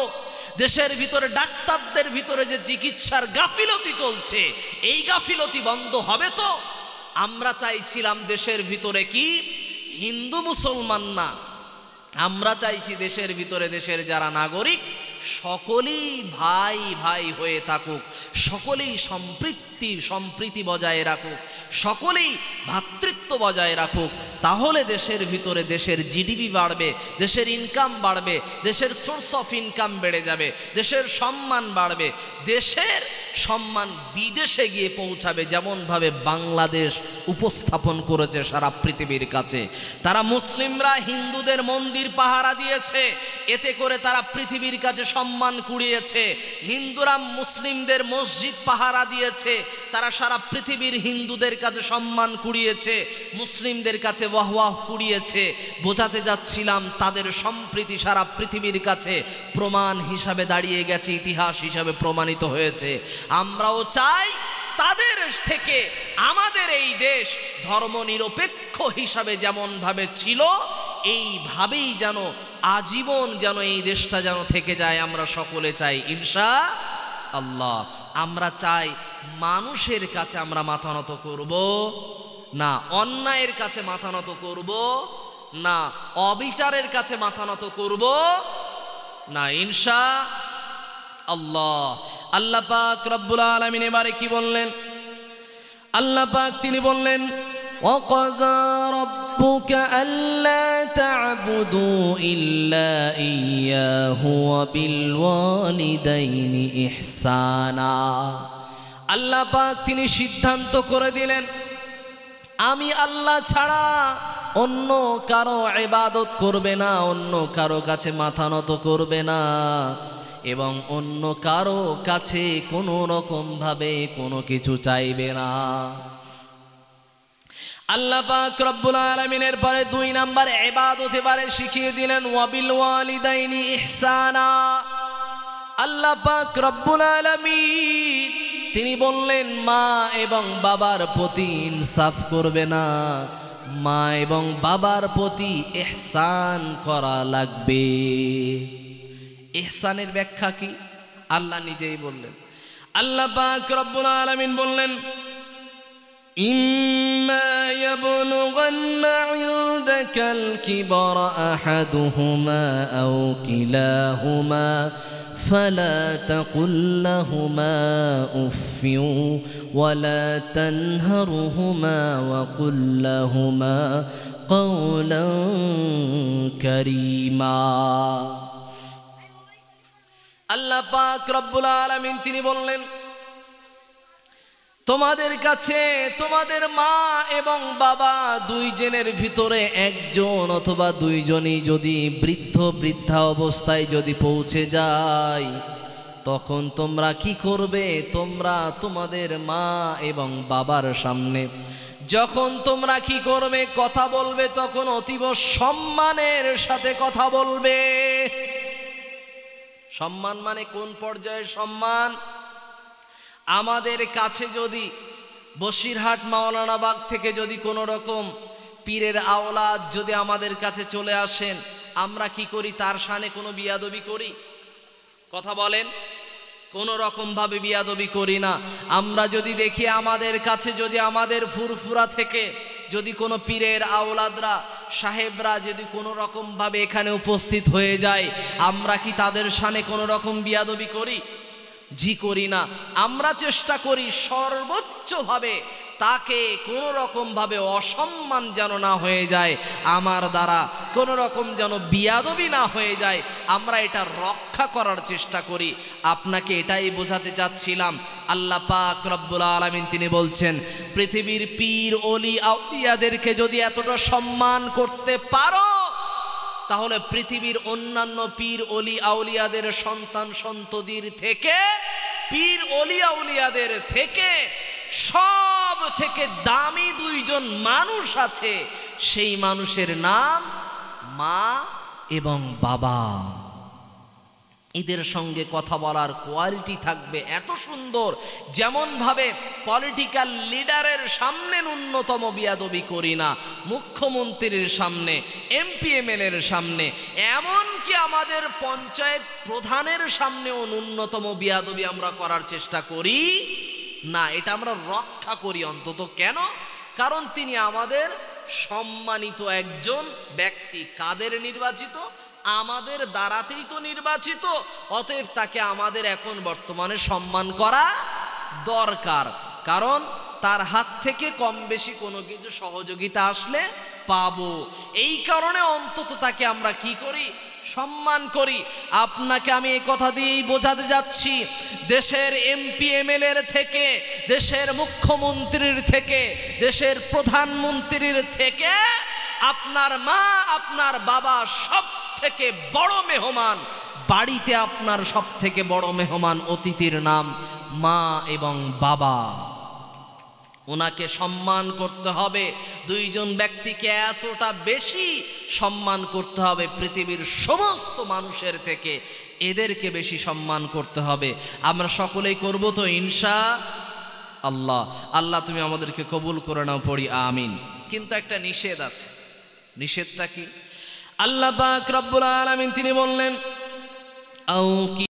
দেশের ভিতরে ডাক্তারদের ভিতরে যে চিকিৎসার গাফিলতি চলছে, এই গাফিলতি বন্ধ হবে? তো আমরা চাইছিলাম দেশের ভিতরে কি হিন্দু মুসলমান না, আমরা চাইছি দেশের ভিতরে দেশের যারা নাগরিক সকলেই ভাই ভাই হয়ে থাকুক, সকলেই সম্প্রীতি বজায় রাখুক, সকলেই ভ্রাতৃত্ব বজায় রাখুক। তাহলে দেশের ভিতরে দেশের জিডিপি বাড়বে, দেশের ইনকাম বাড়বে, দেশের সোর্স অফ ইনকাম বেড়ে যাবে, দেশের সম্মান বাড়বে, দেশের সম্মান বিদেশে গিয়ে পৌঁছাবে। যেমনভাবে বাংলাদেশ উপস্থাপন করেছে সারা পৃথিবীর কাছে, তারা মুসলিমরা হিন্দুদের মন্দির পাহারা দিয়েছে, এতে করে তারা পৃথিবীর কাছে সম্মান কুড়িয়েছে। হিন্দুরা মুসলিমদের মসজিদ পাহারা দিয়েছে, তারা সারা পৃথিবীর হিন্দুদের কাছে সম্মান কুড়িয়েছে, মুসলিমদের কাছে ওয়াহওয়াহ কুড়িয়েছে। বোঝাতে যাচ্ছিলাম তাদের সম্প্রীতি সারা পৃথিবীর কাছে প্রমাণ হিসাবে দাঁড়িয়ে গেছে, ইতিহাস হিসাবে প্রমাণিত হয়েছে। আমরাও চাই তাদের থেকে আমাদের এই দেশ ধর্মনিরপেক্ষ হিসাবে যেমনভাবে ছিল এইভাবেই যেন আজীবন যেন এই দেশটা যেন থেকে যায়, আমরা সকলে চাই ইনশাআল্লাহ। আমরা চাই মানুষের কাছে আমরা মাথা নত করব না, অন্যায়ের কাছে মাথা নত করব না, অবিচারের কাছে মাথা নত করব না, ইনশাআল্লাহ। আল্লাহ পাক রব্বুল আলামিন এবারে কি বললেন? আল্লাহ পাক তিনি বললেন ওয়াকাযা রাব্বুকা আল্লা তা'বুদু ইল্লা ইয়্যাহু ওয়া বিল ওয়ালিদাইনি ইহসানা। আল্লাহ পাক তিনি সিদ্ধান্ত করে দিলেন আমি আল্লাহ ছাড়া অন্য কারো ইবাদত করবে না, অন্য কারো কাছে মাথা নত করবে না এবং অন্য কারো কাছে কোনো রকম ভাবে কোনো কিছু চাইবে না। আল্লাহ পাক রব্বুল আলামিনের পরে 2 নাম্বার ইবাদত এবারে শিখিয়ে দিলেন ওয়াবিল ওয়ালিদাইনি ইহসানা। আল্লাহ পাক রব্বুল আলামিন তিনি বললেন মা এবং বাবার প্রতি ইনসাফ করবে না, মা এবং বাবার প্রতি ইহসান করা লাগবে। ইহসানের ব্যাখ্যা কি আল্লাহ নিজেই বললেন। আল্লাহ পাক রব্বুল আলামিন বললেন ইম্মা ইয়াবলুগান্না ইনদাকাল কিবরা আহাদুহুমা আও কিলাহুমা ফালা তাকুল লাহুমা উফফিন ওয়ালা তানহারহুমা ওয়া কুল লাহুমা কাওলান কারীমা। আল্লাহ পাক রব্বুল আলামিন তিনি বললেন তোমাদের কাছে তোমাদের মা এবং বাবা দুইজনের ভিতরে একজন অথবা দুইজনই যদি বৃদ্ধা অবস্থায় যদি পৌঁছে যায় তখন তোমরা কি করবে? তোমরা তোমাদের মা এবং বাবার সামনে যখন তোমরা কি করবে? কথা বলবে, তখন অতীব সম্মানের সাথে কথা বলবে। সম্মান মানে কোন পর্যায়ের সম্মান? আমাদের কাছে যদি বসিরহাট মাওলানাবাগ থেকে যদি কোনো রকম পীরের আওলাদ যদি আমাদের কাছে চলে আসেন, আমরা কি করি? তার শানে কোনো বিয়াদবি করি? কথা বলেন, কোনো রকম ভাবে বিয়াদবি করি না। আমরা যদি দেখি আমাদের কাছে যদি আমাদের ফুরফুরা থেকে যদি কোনো পীরের আওলাদরা সাহেবরা যদি কোনো রকম ভাবে এখানে উপস্থিত হয়ে যায়, আমরা কি তাদের শানে কোনো রকম বিয়াদবি করি? জি করি না। আমরা চেষ্টা করি সর্বোচ্চভাবে তাকে কোনো রকম ভাবে অসম্মান যেন না হয়ে যায়, আমার দ্বারা কোনো রকম যেন বিয়াদবি না হয়ে যায়, আমরা এটা রক্ষা করার চেষ্টা করি। আপনাকে এটাই বোঝাতে চাচ্ছিলাম। আল্লাহ পাক রব্বুল আলামিন তিনি বলছেন পৃথিবীর পীর ওলি আউলিয়াদেরকে যদি এতটা সম্মান করতে পারো তাহলে পৃথিবীর অন্যান্য পীর ওলি আউলিয়াদের সন্তান সন্ততির থেকে, পীর ওলি আউলিয়াদের থেকে সব থেকে দামি দুইজন মানুষ আছে, সেই মানুষের নাম মা এবং বাবা। এদের সঙ্গে কথা বলার কোয়ালিটি থাকবে এত সুন্দর, যেমন ভাবে পলিটিক্যাল লিডারের সামনে ন্যূনতম বিয়াদবি করি না, মুখ্যমন্ত্রীর সামনে, এমপি এমএলএর সামনে, এমনকি আমাদের পঞ্চায়েত প্রধানের সামনেও ন্যূনতম বিয়াদবি আমরা করার চেষ্টা করি না। এটা আমরা রক্ষা করি অন্তত। কেন? কারণ তিনি আমাদের সম্মানিত একজন ব্যক্তি। কাদের নির্বাচিত? আমাদের দ্বারাতেই তো নির্বাচিত। অতএব তাকে আমাদের এখন বর্তমানে সম্মান করা দরকার। কারণ তার হাত থেকে কম বেশি কোনো কিছু সহযোগিতা আসলে পাবো। এই কারণে অন্তত তাকে আমরা কি করি, সম্মান করি। আপনাকে আমি এই কথা দিয়েই বোঝাতে যাচ্ছি, দেশের এমপি এমএলএর থেকে, দেশের মুখ্যমন্ত্রীর থেকে, দেশের প্রধানমন্ত্রীর থেকে আপনার মা আপনার বাবা সব থেকে বড় মেহমান। বাড়িতে আপনার সব থেকে বড় মেহমান অতিথির নাম মা এবং বাবা। ওনাকে সম্মান করতে হবে। দুইজন ব্যক্তিকে এতটা বেশি সম্মান করতে হবে পৃথিবীর সমস্ত মানুষের থেকে, এদেরকে বেশি সম্মান করতে হবে। আমরা সকলেই করব তো ইনশাআল্লাহ। আল্লাহ তুমি আমাদেরকে কবুল করে নাও, পড়ি আমিন। কিন্তু একটা নিষেধ আছে। নিষেধটা কি? আল্লাহ পাক রব্বুল আলামিন তিনি বললেন,